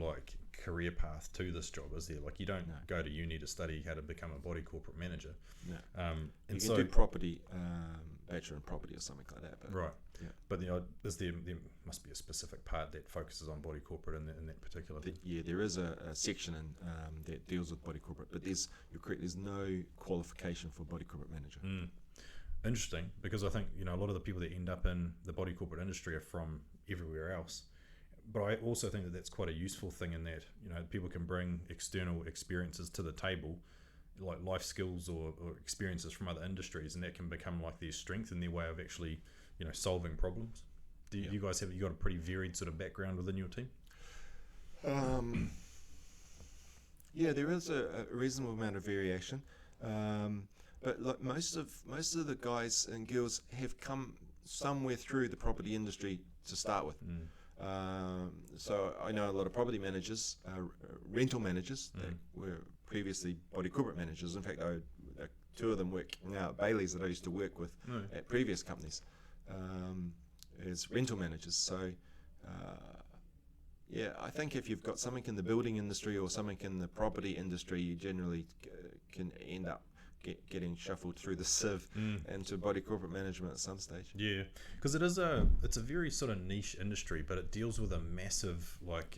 career path to this job, is there? You don't go to uni to study how to become a body corporate manager. No. And you can do property, bachelor in property or something like that. But, right. Yeah. But there must be a specific part that focuses on body corporate in that particular thing. There is a section that deals with body corporate, but you're correct, there's no qualification for body corporate manager. Interesting, because I think a lot of the people that end up in the body corporate industry are from everywhere else. But I also think that that's quite a useful thing in that people can bring external experiences to the table, like life skills or experiences from other industries, and that can become their strength in their way of actually solving problems. You guys have got a pretty varied sort of background within your team? There is a reasonable amount of variation, but most of the guys and girls have come somewhere through the property industry to start with. So I know a lot of property managers, rental managers that were previously body corporate managers. In fact, 2 of them work now at Bailey's that I used to work with at previous companies as rental managers. So I think if you've got something in the building industry or something in the property industry, you generally can end up getting shuffled through the sieve into body corporate management at some stage. Yeah, because it's a very sort of niche industry, but it deals with a massive, like,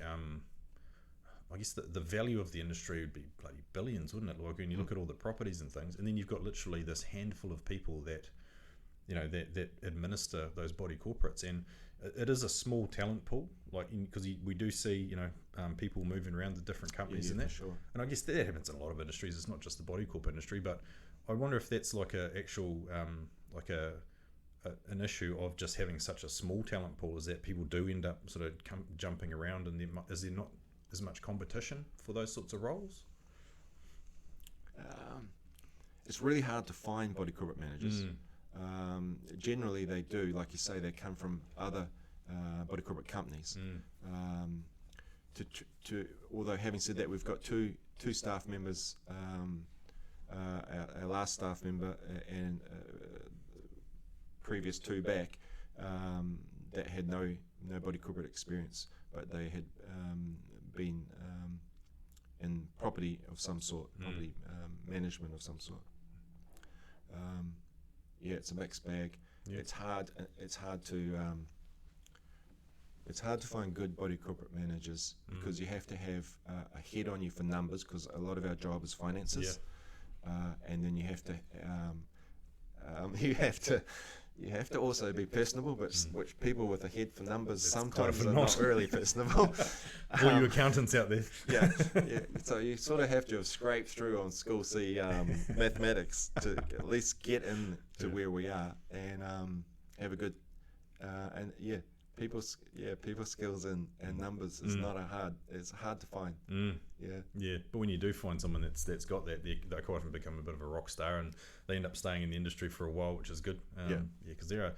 I guess the value of the industry would be bloody billions, wouldn't it? Like when you look at all the properties and things, and then you've got literally this handful of people that, you know, that administer those body corporates, and it is a small talent pool, like, because we do see, you know, people moving around the different companies and that. Sure. And I guess that happens in a lot of industries. It's not just the body corp industry, but I wonder if that's like a actual an issue of just having such a small talent pool, is that people do end up sort of jumping around, and is there not as much competition for those sorts of roles? It's really hard to find body corporate managers. Generally they do, like you say, they come from other body corporate companies. Although having said that, we've got two staff members, our last staff member and previous two back, that had no body corporate experience, but they had been in property of some sort, property management of some sort. It's a mixed bag. Yeah. It's hard to find good body corporate managers because you have to have a head on you for numbers, because a lot of our job is finances, and then you have to also be personable, which people with a head for numbers sometimes are not really personable. All you accountants out there. So you sort of have to have scraped through on school C mathematics to at least get into where we are, and have a good people skills and numbers is it's hard to find. But when you do find someone that's got that, they quite often become a bit of a rock star, and they end up staying in the industry for a while, which is good. Because there are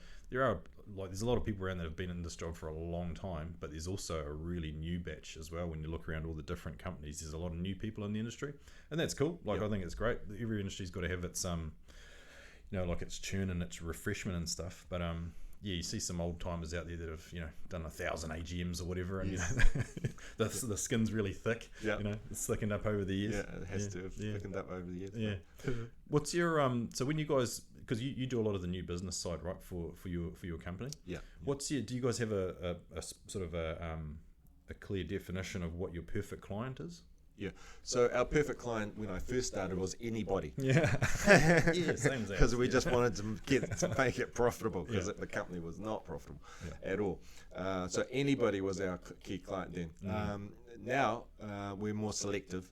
like, there's a lot of people around that have been in this job for a long time, but there's also a really new batch as well. When you look around all the different companies, there's a lot of new people in the industry, and that's cool. Like, I think it's great. Every industry's got to have its like its churn and its refreshment and stuff, but you see some old timers out there that have, done 1,000 AGMs or whatever, and the skin's really thick. It's thickened up over the years. It has to have thickened up over the years. What's your so when you guys, because you do a lot of the new business side, right, for your company? Do you guys have a sort of a clear definition of what your perfect client is? So our perfect client when I first started was anybody. Same as that. Because we just wanted to make it profitable, because the company was not profitable at all. So anybody was our key client then. Now we're more selective,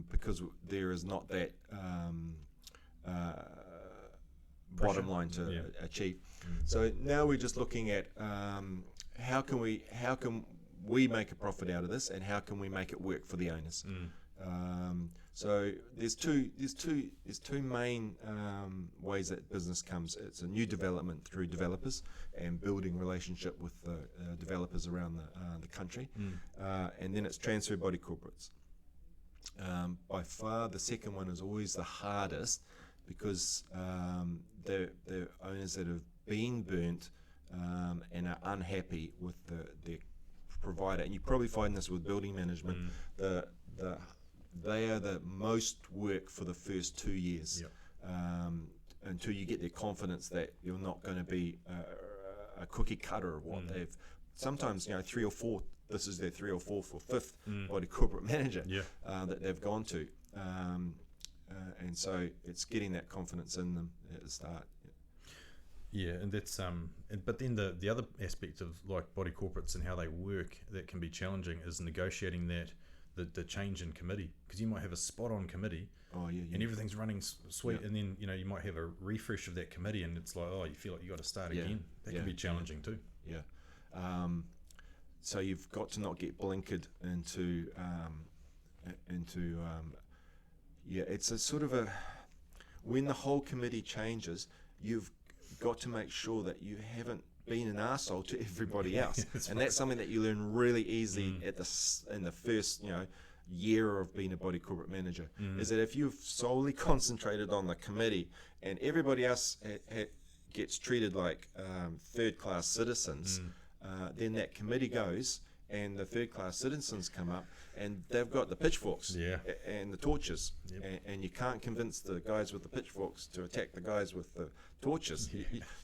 because there is not that bottom line to achieve. So now we're just looking at how can we make a profit out of this, and how can we make it work for the owners? So there's two main ways that business comes. It's a new development through developers and building relationship with the developers around the country, and then it's transfer body corporates. By far the second one is always the hardest, because they're owners that have been burnt and are unhappy with their provider, and you probably find this with building management. They are the most work for the first 2 years, until you get their confidence that you're not going to be a cookie cutter of what they've. Sometimes 3 or 4. This is their 3 or 4th or 5th body corporate manager that they've gone to, and so it's getting that confidence in them at the start. And that's but then the other aspect of like body corporates and how they work that can be challenging is negotiating the change in committee, because you might have a spot on committee and everything's running sweet, and then you might have a refresh of that committee, and it's like, you feel like you got to start again. That can be challenging too. So you've got to not get blinkered into it's a sort of when the whole committee changes, you've got to make sure that you haven't been an arsehole to everybody else. That's something that you learn really easily in the first year of being a body corporate manager, is that if you've solely concentrated on the committee and everybody else gets treated like third class citizens, then that committee goes and the third-class citizens come up, and they've got the pitchforks and the torches, and you can't convince the guys with the pitchforks to attack the guys with the torches.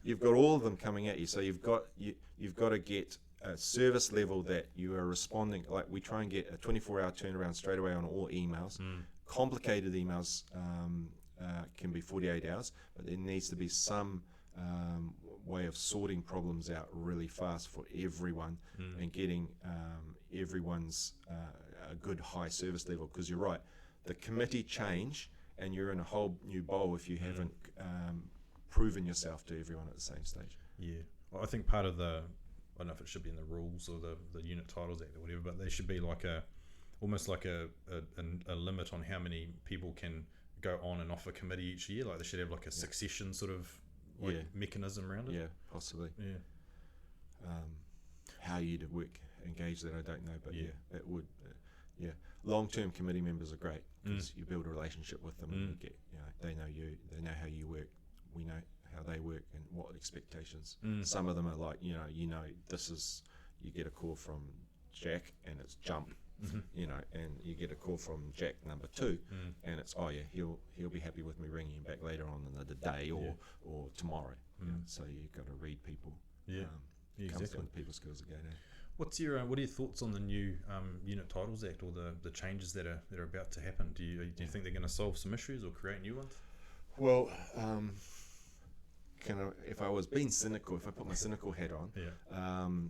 You've got all of them coming at you, so you've got to get a service level that you are responding. Like, we try and get a 24-hour turnaround straight away on all emails. Complicated emails can be 48 hours, but there needs to be some way of sorting problems out really fast for everyone and getting everyone's a good high service level. Because you're right, the committee change and you're in a whole new bowl if you haven't proven yourself to everyone at the same stage. Yeah, well, I think part of the, I don't know if it should be in the rules or the Unit Titles Act or whatever, but there should be like almost like a limit on how many people can go on and off a committee each year. Like, they should have like a succession sort of mechanism around it. Yeah, possibly. Yeah. How you'd engage that, I don't know, but it would. Long-term committee members are great because you build a relationship with them, and you get, they know you, they know how you work, we know how they work and what expectations. Some of them are like, this is, you get a call from Jack and it's jump. And you get a call from Jack number 2, and it's he'll be happy with me ringing him back later on in the day or tomorrow. So you've got to read people. Comes down to people skills again. What are your thoughts on the new Unit Titles Act, or the changes that are about to happen? Do you think they're going to solve some issues or create new ones? Well, if I was being cynical, if I put my cynical hat on,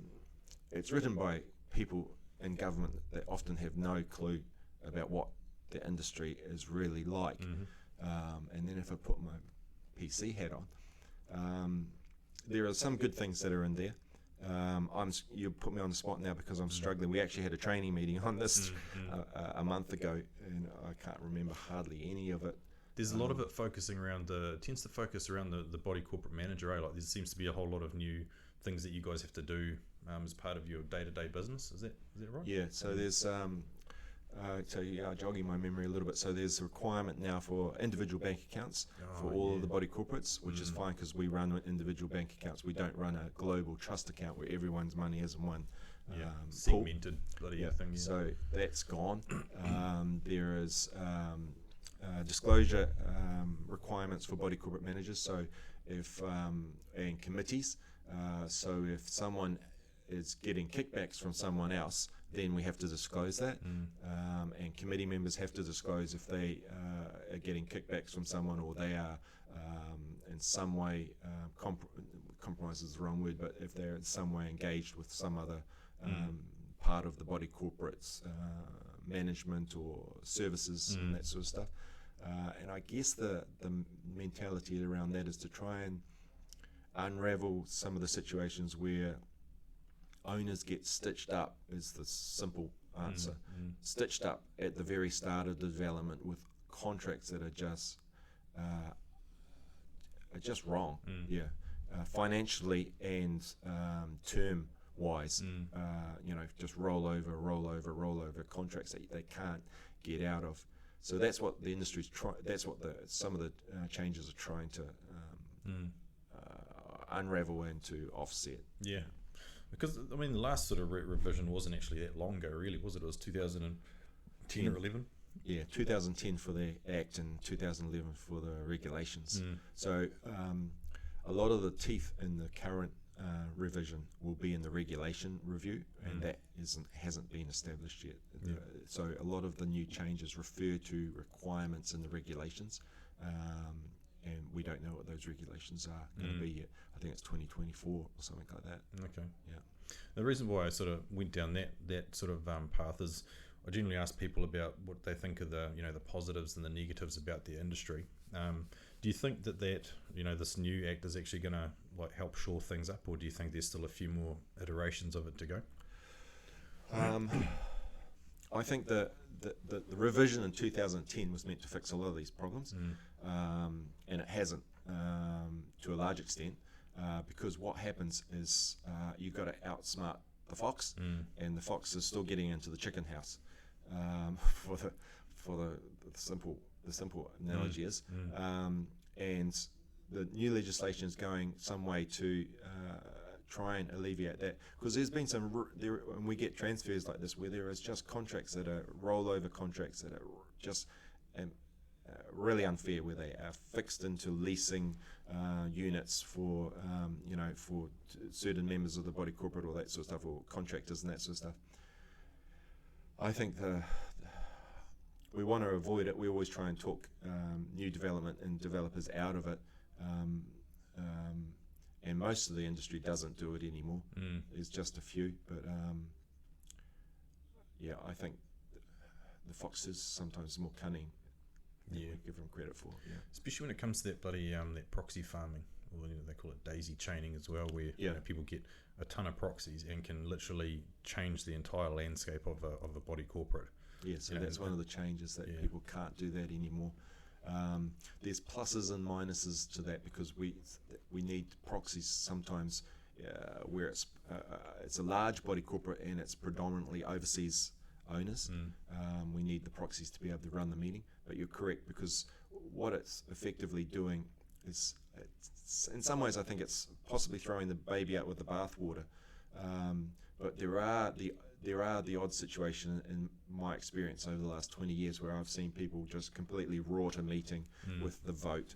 it's written by people in government that often have no clue about what the industry is really like. And then if I put my PC hat on, there are some good things that are in there. You put me on the spot now because I'm struggling. We actually had a training meeting on this a month ago, and I can't remember hardly any of it. There's a lot of it tends to focus around the body corporate manager. Like, there seems to be a whole lot of new things that you guys have to do as part of your day-to-day business. Is that right? Yeah, so there's jogging my memory a little bit. So there's a requirement now for individual bank accounts for all of the body corporates, which is fine because we run individual bank accounts. We don't run a global trust account where everyone's money is in one segmented bloody thing. Yeah. So that's gone. There is disclosure requirements for body corporate managers. So if and committees. So if someone is getting kickbacks from someone else, then we have to disclose that, and committee members have to disclose if they are getting kickbacks from someone, or they are in some way compromise is the wrong word, but if they're in some way engaged with some other part of the body corporate's management or services and that sort of stuff. And I guess the mentality around that is to try and unravel some of the situations where owners get stitched up, is the simple answer. Stitched up at the very start of the development with contracts that are just wrong. Financially and term wise, just roll over contracts that they can't get out of. So that's what the industry's that's what some of the changes are trying to unravel and to offset. Yeah, because the last sort of revision wasn't actually that long ago, really, was it? It was 2010 or 11. Yeah, 2010 for the Act and 2011 for the regulations. So a lot of the teeth in the current revision will be in the regulation review, and that hasn't been established yet. So a lot of the new changes refer to requirements in the regulations, and we don't know what those regulations are going to be yet. I think it's 2024 or something like that. Okay. Yeah. The reason why I sort of went down that sort of path is I generally ask people about what they think of the positives and the negatives about their industry. Do you think that this new act is actually going to help shore things up, or do you think there's still a few more iterations of it to go? I think the revision in 2010 was meant to fix a lot of these problems, and it hasn't to a large extent, because what happens is you've got to outsmart the fox, and the fox is still getting into the chicken house. For the simple analogy is, and the new legislation is going some way to try and alleviate that, because there's been and we get transfers like this where there is just contracts that are rollover contracts that are just really unfair, where they are fixed into leasing units for for certain members of the body corporate, or that sort of stuff, or contractors and that sort of stuff. I think we want to avoid it. We always try and talk new development and developers out of it, and most of the industry doesn't do it anymore. There's just a few, but I think the foxes sometimes more cunning than we give them credit for. Yeah. Especially when it comes to that bloody that proxy farming, or they call it daisy chaining as well, where people get a ton of proxies and can literally change the entire landscape of a body corporate. Yeah, so that's one of the changes, that people can't do that anymore. There's pluses and minuses to that, because we need proxies sometimes where it's a large body corporate and it's predominantly overseas owners. We need the proxies to be able to run the meeting. But you're correct, because what it's effectively doing is, in some ways I think it's possibly throwing the baby out with the bathwater. But there are the odd situation in my experience over the last 20 years where I've seen people just completely rot a meeting with the vote,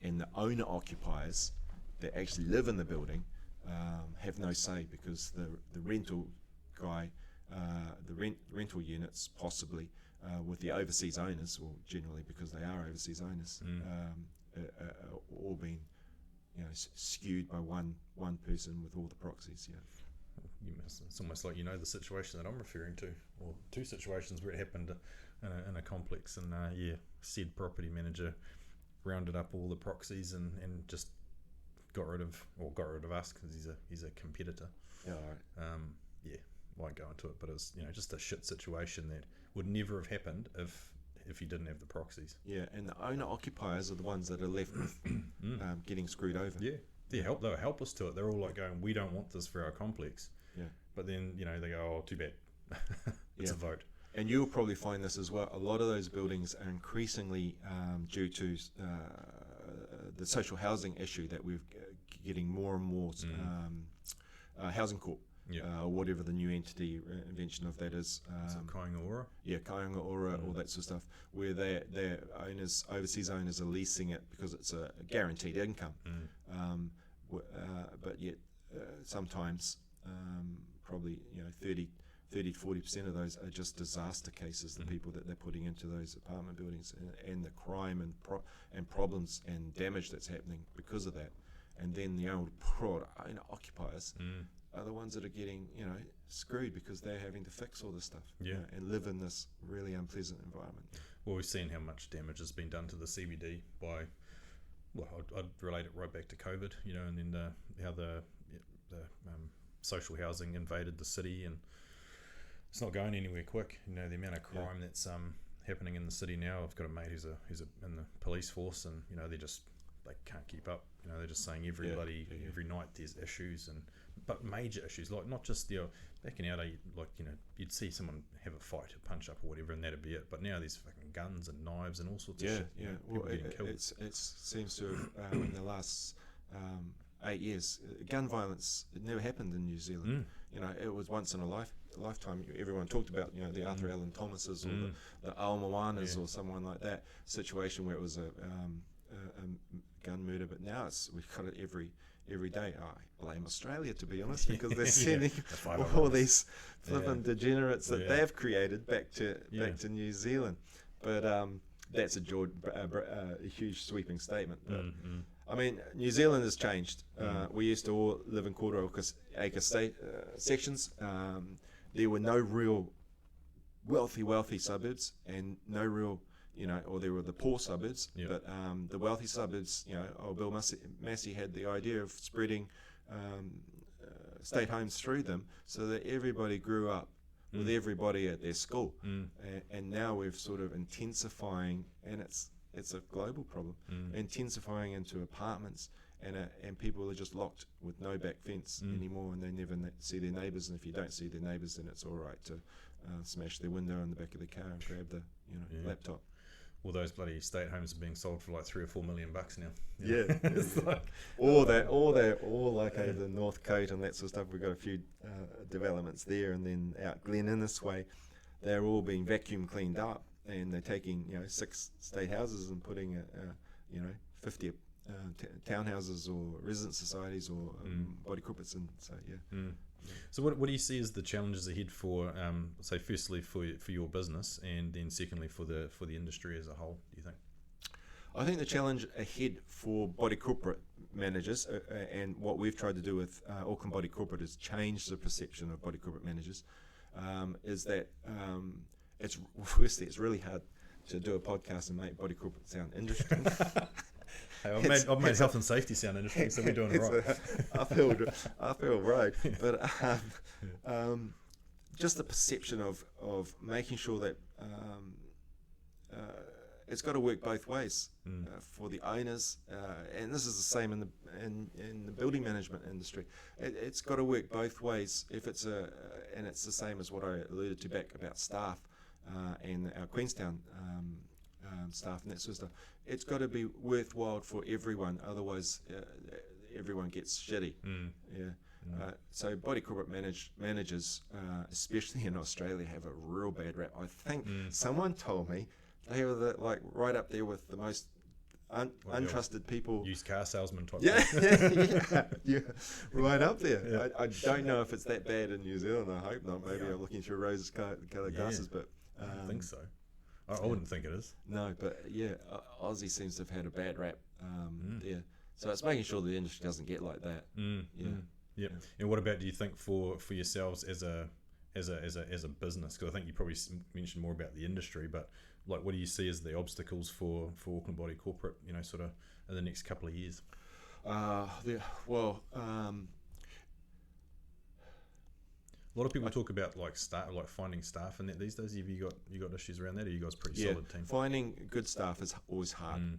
and the owner occupiers that actually live in the building have no say, because the rental guy, the rental units possibly with the overseas owners, or generally because they are overseas owners, are all being skewed by one person with all the proxies. It's almost like the situation that I'm referring to, or two situations where it happened in a complex, and said property manager rounded up all the proxies and just got rid of us because he's a competitor. Won't go into it, but it was just a shit situation that would never have happened if you didn't have the proxies. Yeah, and the owner occupiers are the ones that are left with getting screwed over. Yeah, they were helpless to it. They're all like going, we don't want this for our complex. Yeah. But then they go, oh, too bad. It's a vote. And you'll probably find this as well. A lot of those buildings are increasingly due to the social housing issue that we're getting more and more housing corp. Or whatever the new entity invention of that is. Kāinga Ora? Yeah, Kāinga Ora, all that sort of stuff, where their owners, overseas owners, are leasing it because it's a guaranteed income. But yet sometimes probably 30 to 40% of those are just disaster cases, the people that they're putting into those apartment buildings, and the crime and problems and damage that's happening because of that. And then the old owner occupiers are the ones that are getting screwed, because they're having to fix all this stuff and live in this really unpleasant environment. Well, we've seen how much damage has been done to the CBD by, I'd relate it right back to COVID, and then how the social housing invaded the city, and it's not going anywhere quick. The amount of crime that's happening in the city now. I've got a mate who's in the police force, and they can't keep up. They're just saying every night there's issues, but major issues, like not just back in our day, you'd see someone have a fight, a punch up or whatever, and that'd be it. But now there's fucking guns and knives and all sorts of shit. Well, it seems to have in the last 8 years, gun violence, it never happened in New Zealand. It was once in a lifetime. Everyone talked about the Arthur Allen Thomases or the Aomawanas or someone like that situation where it was a gun murder. But now we've got it every day. I blame Australia, to be honest, because they're sending all these flippin' degenerates that they've created back to New Zealand. But that's a huge sweeping statement. But I mean, New Zealand has changed. We used to all live in quarter acre sections. There were no real wealthy suburbs, and no real, or there were the poor suburbs. But the wealthy suburbs, Bill Massey had the idea of spreading state homes through them so that everybody grew up with everybody at their school. And now we're sort of intensifying, and it's a global problem, intensifying into apartments, and people are just locked with no back fence anymore, and they never see their neighbours. And if you don't see their neighbours, then it's all right to smash their window in the back of the car and grab the laptop. all those bloody estate homes are being sold for like $3 or $4 million now. Yeah, it's like all like over the North Coast and that sort of stuff. We've got a few developments there, and then out Glen Innes way, they're all being vacuum cleaned up, and they're taking 6 state houses and putting 50 townhouses or resident societies or body corporates in. So So what do you see as the challenges ahead for, say, firstly for your business, and then secondly for the industry as a whole, do you think? I think the challenge ahead for body corporate managers, and what we've tried to do with Auckland Body Corporate is change the perception of body corporate managers, is that it's really hard to do a podcast and make body corporate sound interesting. Hey, I've made health and safety sound interesting, so we're doing it right. Uphill road, but just the perception of making sure that it's got to work both ways for the owners, and this is the same in the building management industry. It's got to work both ways. If it's and it's the same as what I alluded to back about staff and our Queenstown staff and that sort of stuff. It's got to be worthwhile for everyone, otherwise everyone gets shitty. So body corporate managers, especially in Australia, have a real bad rap. I think someone told me they were right up there with the most untrusted people. Used car salesman type. Yeah, right up there. I don't know if it's that bad in New Zealand. I hope not. Maybe I'm looking through rose-coloured glasses, but I don't think so. I wouldn't think it is. No, but Aussie seems to have had a bad rap there. So it's making sure the industry doesn't get like that. Yeah. And what about, do you think for yourselves as a business? Because I think you probably mentioned more about the industry, but like, what do you see as the obstacles for Auckland Body Corporate? Sort of in the next couple of years. A lot of people talk about like finding staff and that these days. Have you got issues around that? Or are you guys pretty solid team? Finding good staff is always hard.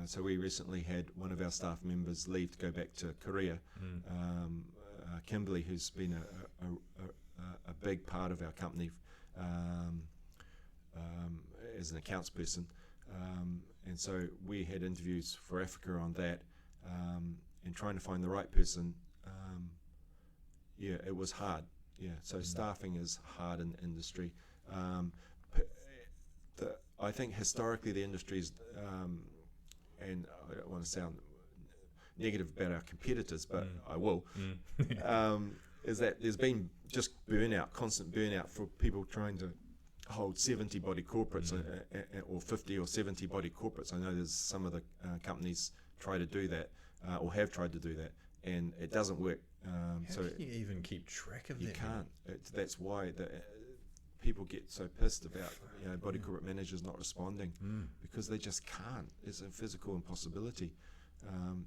So we recently had one of our staff members leave to go back to Korea. Kimberly, who's been a big part of our company as an accounts person, and so we had interviews for Africa on that, and trying to find the right person. It was hard. So staffing is hard in the industry. I think historically the industry's, and I don't want to sound negative about our competitors, but I will, is that there's been just constant burnout for people trying to hold 70 body corporates or 50 or 70 body corporates. I know there's some of the companies try to do that or have tried to do that, and it doesn't work. How can you even keep track of that? You can't. That's why people get so pissed about body corporate managers not responding, because they just can't. It's a physical impossibility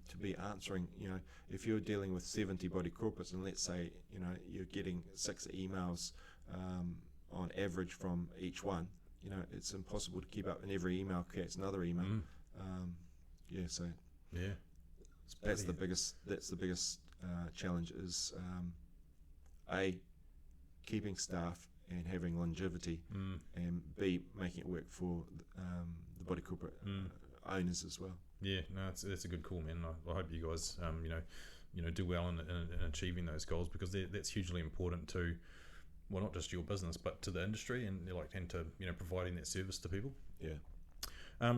to be answering. If you're dealing with 70 body corporates, and let's say you're getting 6 emails on average from each one, it's impossible to keep up, and every email creates another email. That's the biggest challenge is keeping staff and having longevity, and B, making it work for the body corporate owners as well. That's a good call, man. I hope you guys do well in achieving those goals, because that's hugely important to, well, not just your business but to the industry, and to providing that service to people.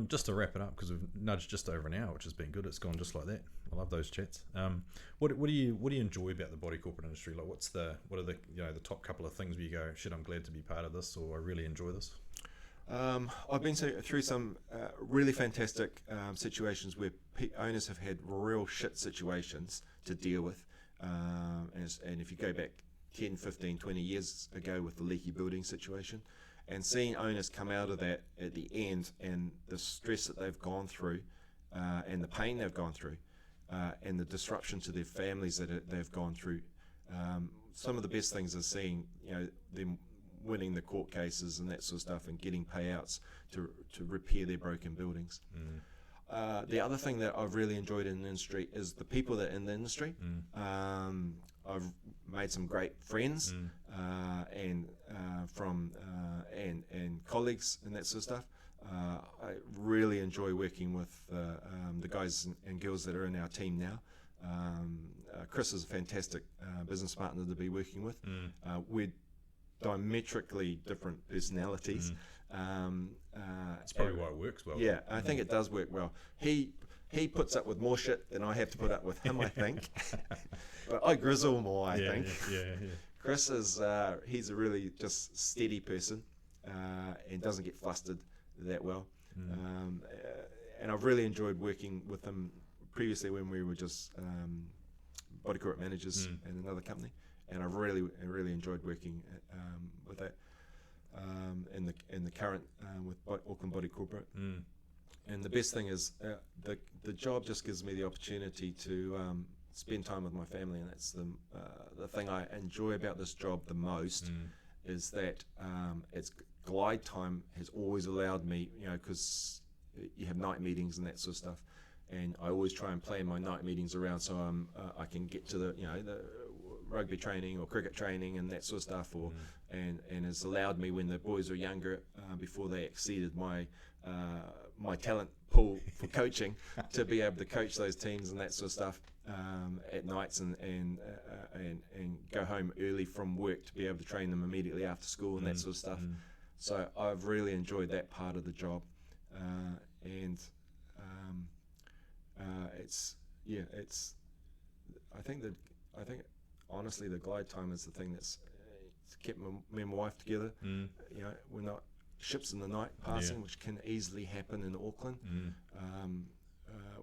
Just to wrap it up, because we've nudged just over an hour, which has been good. It's gone just like that. I love those chats. What do you enjoy about the body corporate industry? Like, what are the the top couple of things where you go, shit, I'm glad to be part of this, or I really enjoy this? I've been through some really fantastic situations where owners have had real shit situations to deal with, and if you go back 10, 15, 20 years ago with the leaky building situation, and seeing owners come out of that at the end, and the stress that they've gone through, and the pain they've gone through, and the disruption to their families that they've gone through. Some of the best things are seeing them winning the court cases and that sort of stuff, and getting payouts to repair their broken buildings. the other thing that I've really enjoyed in the industry is the people that are in the industry. I've made some great friends and colleagues and that sort of stuff. I really enjoy working with the guys and girls that are in our team now. Chris is a fantastic business partner to be working with. We're diametrically different personalities. It's probably why it works well. Yeah, I think it does work well. He puts up with more shit than I have to put up with him, I think. But I grizzle more, I think. Yeah. Chris is he's a really just steady person and doesn't get flustered that well. And I've really enjoyed working with him previously when we were just body corporate managers in another company, and I've really enjoyed working with that in the current with Auckland Body Corporate. And the best thing is the job just gives me the opportunity to spend time with my family, and that's the thing I enjoy about this job the most is that it's glide time has always allowed me, because you have night meetings and that sort of stuff, and I always try and plan my night meetings around so I can get to the rugby training or cricket training and that sort of stuff, and has allowed me when the boys were younger, before they exceeded my talent pool for coaching, to be able to coach those teams and that sort of stuff at nights and go home early from work to be able to train them immediately after school and that sort of stuff. So I've really enjoyed that part of the job, and I think honestly the glide time is the thing that's kept me and my wife together. We're not ships in the night passing, which can easily happen in Auckland,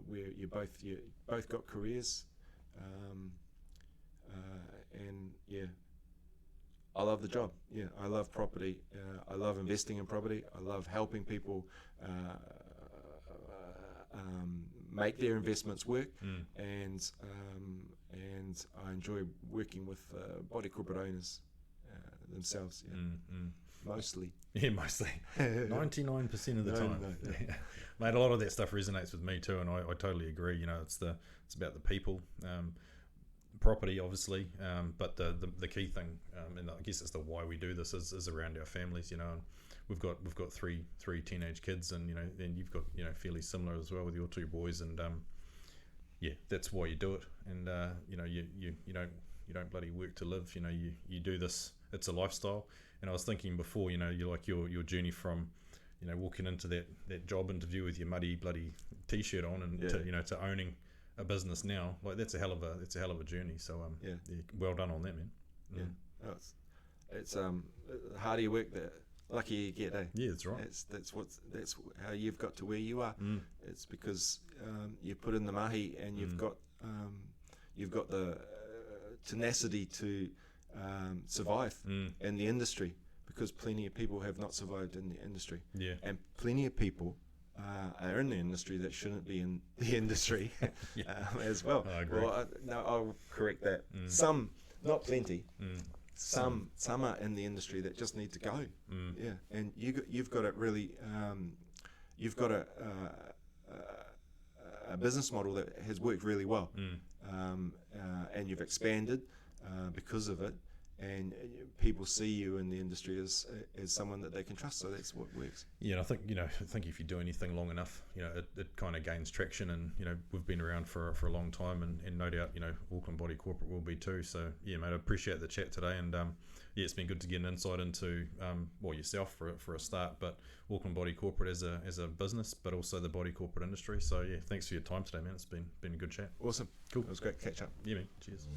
where you both got careers, and I love the job. I love property. I love investing in property. I love helping people make their investments work, and I enjoy working with body corporate owners themselves. Mostly. Yeah, mostly. 99% of the time. No. Mate, a lot of that stuff resonates with me too, and I totally agree. It's about the people, property obviously, but the key thing, and I guess it's the why we do this is around our families. And we've got three teenage kids, and and you've got fairly similar as well with your two boys, and that's why you do it. And you don't bloody work to live. You do this. It's a lifestyle. And I was thinking before, you like your journey from, walking into that job interview with your muddy bloody t-shirt on, and to owning a business now. Like that's a hell of a journey. So well done on that, man. It's the harder you work, the luckier you get. Yeah, that's right. That's how you've got to where you are. It's because you put in the mahi, and you've got the tenacity to survive in the industry, because plenty of people have not survived in the industry, and plenty of people are in the industry that shouldn't be in the industry as well. I agree. Well, I'll correct that. Some, not plenty. Some are in the industry that just need to go. And you've got it really. You've got a business model that has worked really well, and you've expanded because of it, and people see you in the industry as someone that they can trust. So that's what works. Yeah, and I think if you do anything long enough, it kind of gains traction, and we've been around for a long time, and no doubt Auckland Body Corporate will be too. So yeah, mate, I appreciate the chat today, and it's been good to get an insight into yourself for a start, but Auckland Body Corporate as a business, but also the body corporate industry. So yeah, thanks for your time today, man. It's been a good chat. Awesome, cool. It was great to catch up. Yeah, man. Cheers.